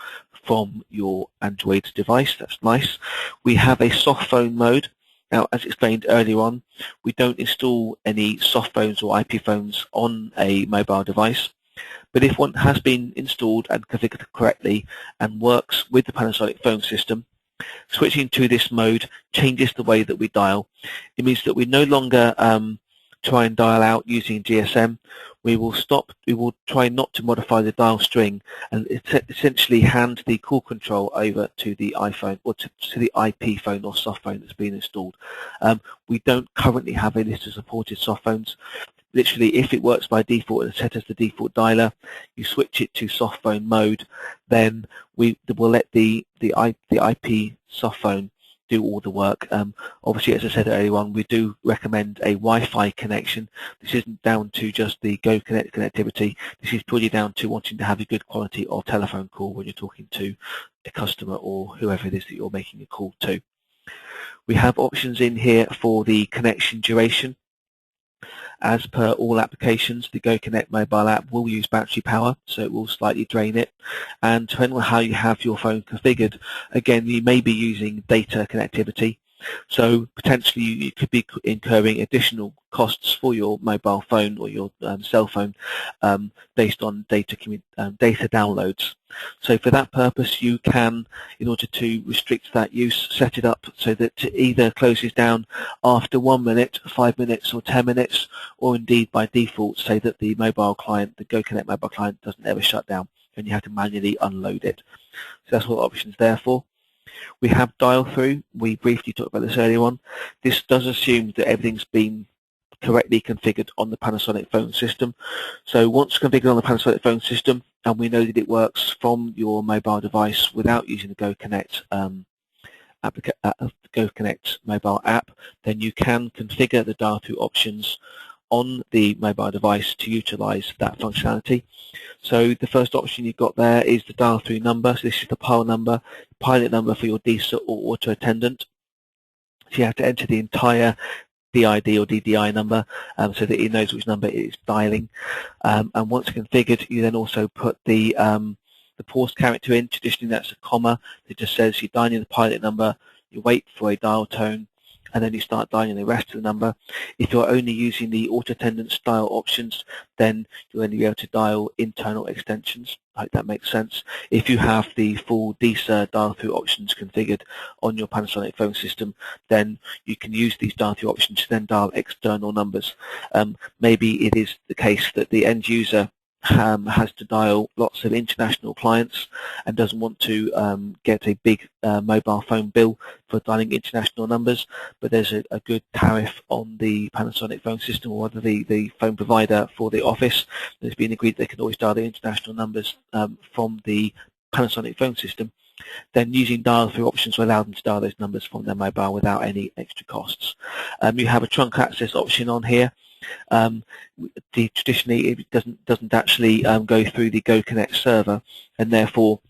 from your Android device. That's nice. We have a soft phone mode. Now, as explained earlier on, we don't install any soft phones or IP phones on a mobile device, but if one has been installed and configured correctly and works with the Panasonic phone system, switching to this mode changes the way that we dial. It means that we no longer try and dial out using GSM. We will try not to modify the dial string and essentially hand the call control over to the iPhone or to the IP phone or soft phone that's been installed. We don't currently have a list of supported soft phones. Literally, if it works by default and set as the default dialer, you switch it to soft phone mode, then we'll let the IP soft phone do all the work. Obviously, as I said earlier on, we do recommend a Wi-Fi connection. This isn't down to just the Go Connect connectivity. This is purely down to wanting to have a good quality of telephone call when you're talking to a customer or whoever it is that you're making a call to. We have options in here for the connection duration. As per all applications, the Go Connect mobile app will use battery power, so it will slightly drain it. And depending on how you have your phone configured, again, you may be using data connectivity. So potentially you could be incurring additional costs for your mobile phone or your cell phone based on data downloads. So for that purpose, you can, in order to restrict that use, set it up so that it either closes down after 1 minute, 5 minutes or 10 minutes, or indeed by default say that the mobile client, the Go Connect mobile client, doesn't ever shut down and you have to manually unload it. So that's what the option's there for. We have dial through. We briefly talked about this earlier on. This does assume that everything's been correctly configured on the Panasonic phone system. So once configured on the Panasonic phone system, and we know that it works from your mobile device without using the Go Connect mobile app, then you can configure the dial through options on the mobile device to utilize that functionality. So the first option you've got there is the dial through number. So this is the pilot number for your DISA or auto attendant. So you have to enter the entire DID or DDI number so that it knows which number it is dialing. And once configured, you then also put the pause character in. Traditionally that's a comma. It just says you're dialing the pilot number, you wait for a dial tone, and then you start dialing the rest of the number. If you're only using the auto attendant style options, then you'll only be able to dial internal extensions. I hope that makes sense. If you have the full DISA dial through options configured on your Panasonic phone system, then you can use these dial through options to then dial external numbers. Maybe it is the case that the end user has to dial lots of international clients and doesn't want to get a big mobile phone bill for dialing international numbers, but there's a good tariff on the Panasonic phone system or the phone provider for the office. There's been agreed they can always dial the international numbers from the Panasonic phone system. Then using dial through options will allow them to dial those numbers from their mobile without any extra costs. You have a trunk access option on here. Traditionally it doesn't actually go through the Go Connect server, and therefore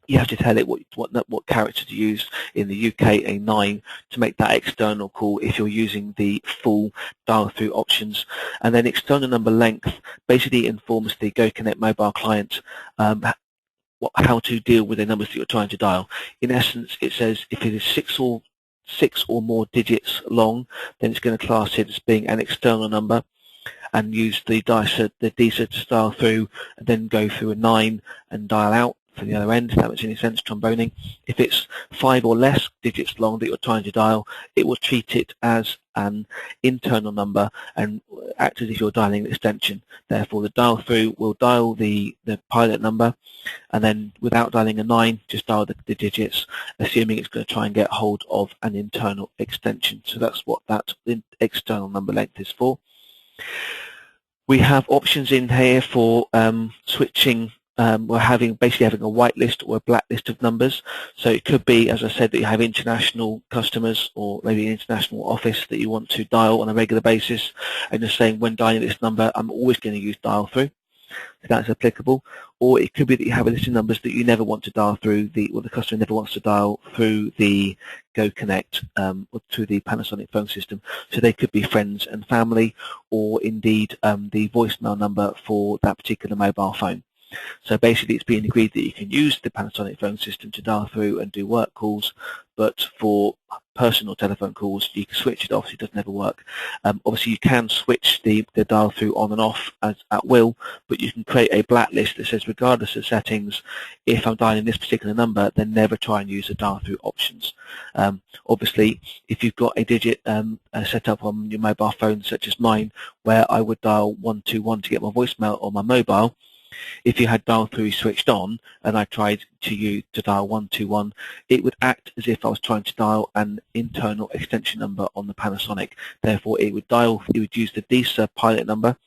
you have to tell it what character to use. In the UK, a 9 to make that external call if you're using the full dial through options. And then external number length basically informs the Go Connect mobile client how to deal with the numbers that you're trying to dial. In essence, it says if it is 6 or more digits long, then it's going to class it as being an external number and use the DISA to dial through and then go through a 9 and dial out for the other end, if that makes any sense, tromboning. If it's 5 or less digits long that you're trying to dial, it will treat it as an internal number and act as if you're dialing an extension. Therefore, the dial through will dial the pilot number, and then without dialing a 9, just dial the digits, assuming it's going to try and get hold of an internal extension. So that's what that external number length is for. We have options in here for switching. We're basically having a whitelist or a blacklist of numbers. So it could be, as I said, that you have international customers or maybe an international office that you want to dial on a regular basis, and you're saying when dialing this number, I'm always going to use dial through. So that's applicable. Or it could be that you have a list of numbers that you never want to dial through, or the customer never wants to dial through the Go Connect or through the Panasonic phone system. So they could be friends and family, or indeed the voicemail number for that particular mobile phone. So basically it's being agreed that you can use the Panasonic phone system to dial through and do work calls, but for personal telephone calls you can switch it off, so it doesn't ever work. Obviously you can switch the dial through on and off at will, but you can create a blacklist that says regardless of settings, if I'm dialing this particular number, then never try and use the dial through options. Obviously if you've got a digit set up on your mobile phone such as mine, where I would dial 121 to get my voicemail on my mobile, if you had dial through switched on and I tried to dial 121, it would act as if I was trying to dial an internal extension number on the Panasonic. Therefore, it would use the DISA pilot number,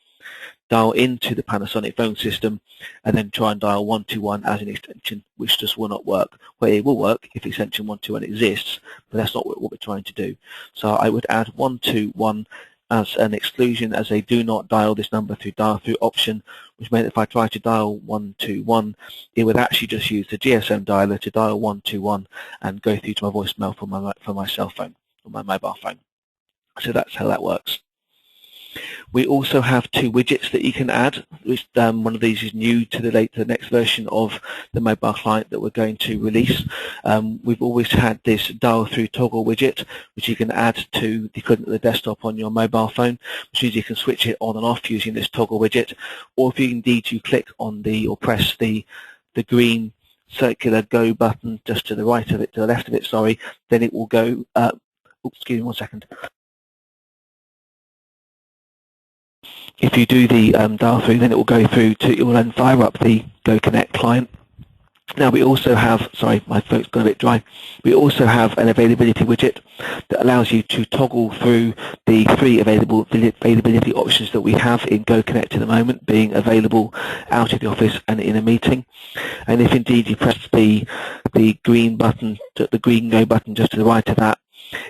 dial into the Panasonic phone system and then try and dial 121 as an extension, which just will not work. Well, it will work if extension 121 exists, but that's not what we're trying to do. So I would add 121 as an exclusion, as they do not dial this number through dial-through option, which meant if I try to dial 121, it would actually just use the GSM dialer to dial 121 and go through to my voicemail from my cell phone or my mobile phone. So that's how that works. We also have two widgets that you can add, which one of these is new to the next version of the mobile client that we're going to release. We've always had this dial through toggle widget, which you can add to the equivalent of the desktop on your mobile phone, which means you can switch it on and off using this toggle widget. Or if you indeed you click on or press the green circular go button just to the right of it, to the left of it, sorry, then it will go, excuse me 1 second. If you do the dial through, then it will go through to, it will then fire up the Go Connect client. Now we also have, sorry, my throat's got a bit dry. We also have an availability widget that allows you to toggle through the three availability options that we have in Go Connect at the moment, being available, out of the office, and in a meeting. And if indeed you press the green button, the green Go button just to the right of that,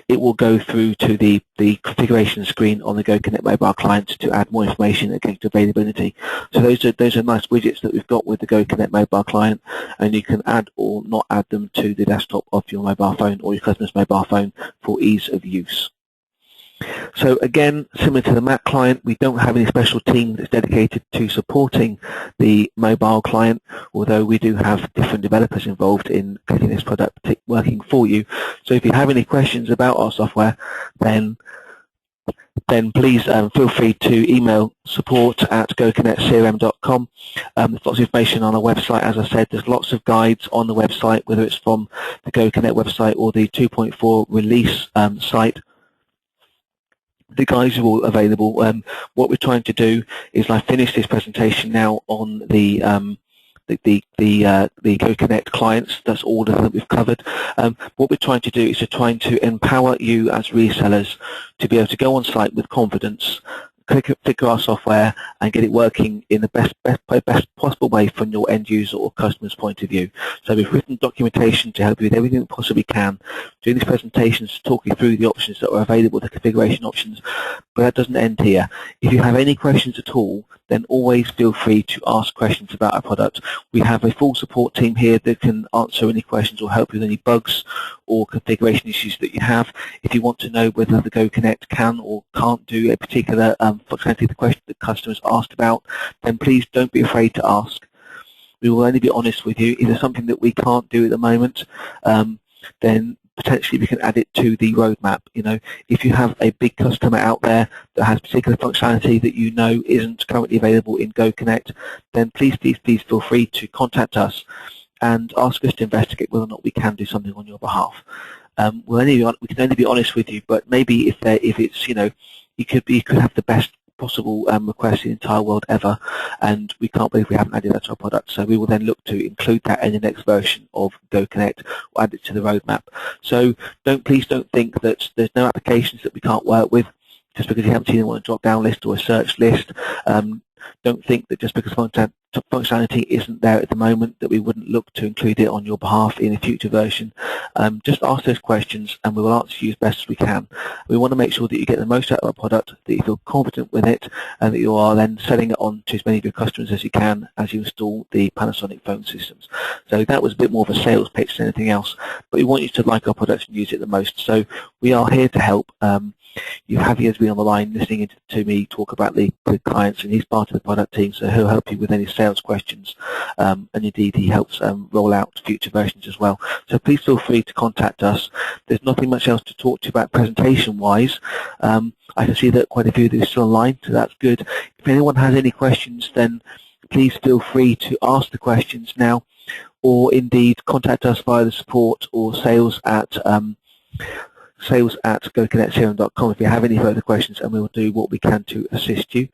it will go through to the configuration screen on the Go Connect mobile client to add more information against availability. So those are nice widgets that we've got with the Go Connect mobile client, and you can add or not add them to the desktop of your mobile phone or your customer's mobile phone for ease of use. So again, similar to the Mac client, we don't have any special team that's dedicated to supporting the mobile client, although we do have different developers involved in getting this product working for you. So if you have any questions about our software, then please feel free to email support@goconnectcrm.com. There's lots of information on our website. As I said, there's lots of guides on the website, whether it's from the Go Connect website or the 2.4 release site. The guides are all available. What we're trying to do is I finish this presentation now on the Go Connect clients. That's all of them that we've covered. What we're trying to do is trying to empower you as resellers to be able to go on site with confidence, configure our software and get it working in the best possible way from your end user or customer's point of view. So we've written documentation to help you with everything we possibly can, doing these presentations to talk you through the options that are available, the configuration options, but that doesn't end here. If you have any questions at all, then always feel free to ask questions about our product. We have a full support team here that can answer any questions or help you with any bugs or configuration issues that you have. If you want to know whether the Go Connect can or can't do a particular functionality, the question that customers asked about, then please don't be afraid to ask. We will only be honest with you. If there's something that we can't do at the moment, then potentially we can add it to the roadmap. You know, if you have a big customer out there that has particular functionality that you know isn't currently available in Go Connect, then please feel free to contact us and ask us to investigate whether or not we can do something on your behalf. We can only be honest with you, but maybe if it's, you know, you could have the best possible request in the entire world ever, and we can't believe we haven't added that to our product. So we will then look to include that in the next version of Go Connect or add it to the roadmap. So please don't think that there's no applications that we can't work with just because you haven't seen them on a drop-down list or a search list. Don't think that just because functionality isn't there at the moment that we wouldn't look to include it on your behalf in a future version. Just ask those questions and we will answer you as best as we can. We want to make sure that you get the most out of our product, that you feel confident with it, and that you are then selling it on to as many of your customers as you can as you install the Panasonic phone systems. So that was a bit more of a sales pitch than anything else, but we want you to like our product and use it the most. So we are here to help. You have Javier's been on the line listening to me talk about the clients, and he's part of the product team, so he'll help you with any sales questions, and indeed he helps roll out future versions as well. So please feel free to contact us. There's nothing much else to talk to you about presentation-wise. I can see that quite a few of you are still online, so that's good. If anyone has any questions, then please feel free to ask the questions now, or indeed contact us via the support or sales at goconnectcrm.com if you have any further questions, and we will do what we can to assist you.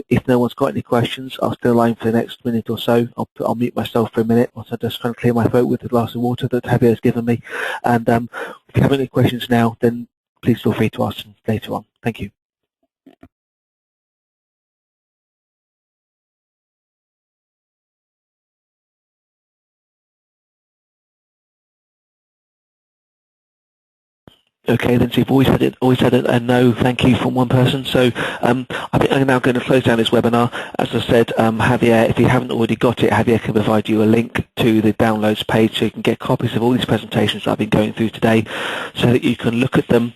If no one's got any questions, I'll stay online for the next minute or so. I'll mute myself for a minute once I just kind of clear my throat with a glass of water that Javier has given me. And if you have any questions now, then please feel free to ask them later on. Thank you. Okay, then so you've always had a no thank you from one person. So I think I'm now going to close down this webinar. As I said, Javier, if you haven't already got it, Javier can provide you a link to the downloads page so you can get copies of all these presentations that I've been going through today, so that you can look at them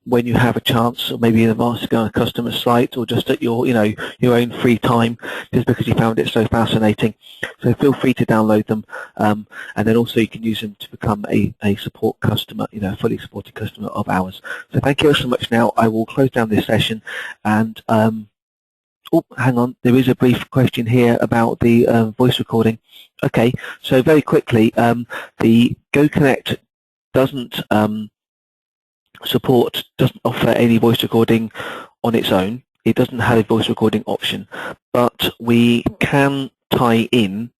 when you have a chance, or maybe in advance to go on a customer site, or just at your your own free time, just because you found it so fascinating. So feel free to download them, and then also you can use them to become a support customer, a fully supported customer of ours. So thank you so much. Now I will close down this session, and oh, hang on, there is a brief question here about the voice recording. Okay, so very quickly, the GoConnect doesn't doesn't offer any voice recording on its own. It doesn't have a voice recording option, but we can tie in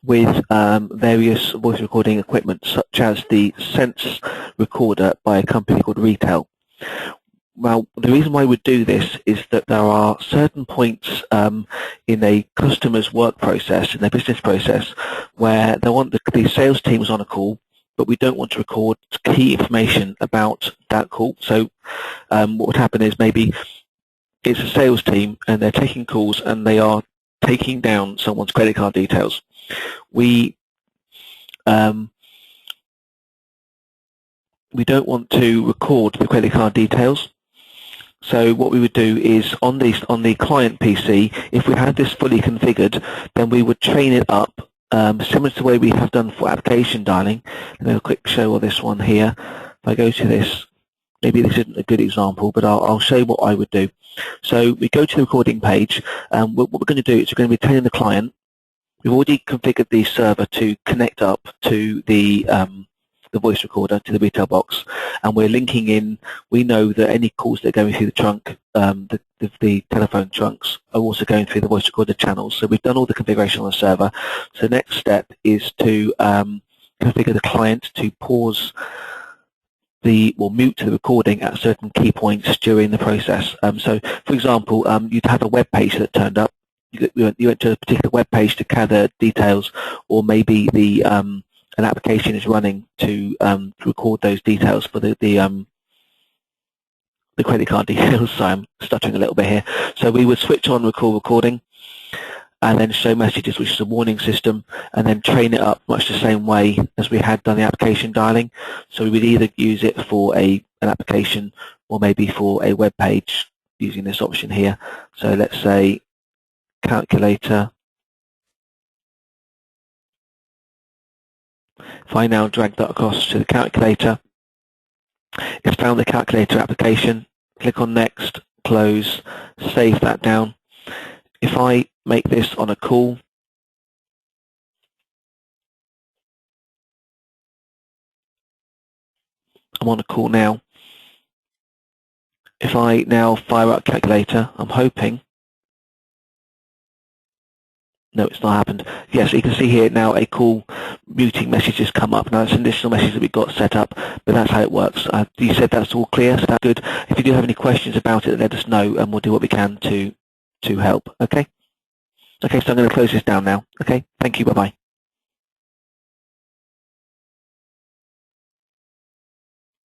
with various voice recording equipment, such as the Sense recorder by a company called Retail. Well, the reason why we do this is that there are certain points in a customer's work process, in their business process, where they want the sales teams on a call, but we don't want to record key information about that call. So what would happen is maybe it's a sales team and they're taking calls and they are taking down someone's credit card details. We don't want to record the credit card details. So what we would do is on the client PC, if we had this fully configured, then we would train it up similar to the way we have done for application dialing. And a quick show of this one here. If I go to this, maybe this isn't a good example, but I'll show you what I would do. So we go to the recording page. What we're going to do is we're going to be training the client. We've already configured the server to connect up to the voice recorder, to the retail box, and we're linking in. We know that any calls that are going through the trunk, the telephone trunks, are also going through the voice recorder channels. So we've done all the configuration on the server. So the next step is to configure the client to pause or mute the recording at certain key points during the process. So, for example, you'd have a web page that turned up. You went to a particular web page to gather details, or maybe an application is running to record those details for the credit card details. So I'm stuttering a little bit here. So we would switch on record recording, and then show messages, which is a warning system, and then train it up much the same way as we had done the application dialing. So we would either use it for an application or maybe for a web page using this option here. So let's say calculator. If I now drag that across to the calculator, it's found the calculator application. Click on Next, Close, save that down. If I make this on a call, I'm on a call now. If I now fire up calculator, I'm hoping. No, it's not happened. Yes, you can see here now a call muting message has come up. Now it's an additional message that we got set up, but that's how it works. You said that's all clear, so that's good. If you do have any questions about it, let us know, and we'll do what we can to help. Okay. Okay, so I'm going to close this down now. Okay, thank you. Bye bye.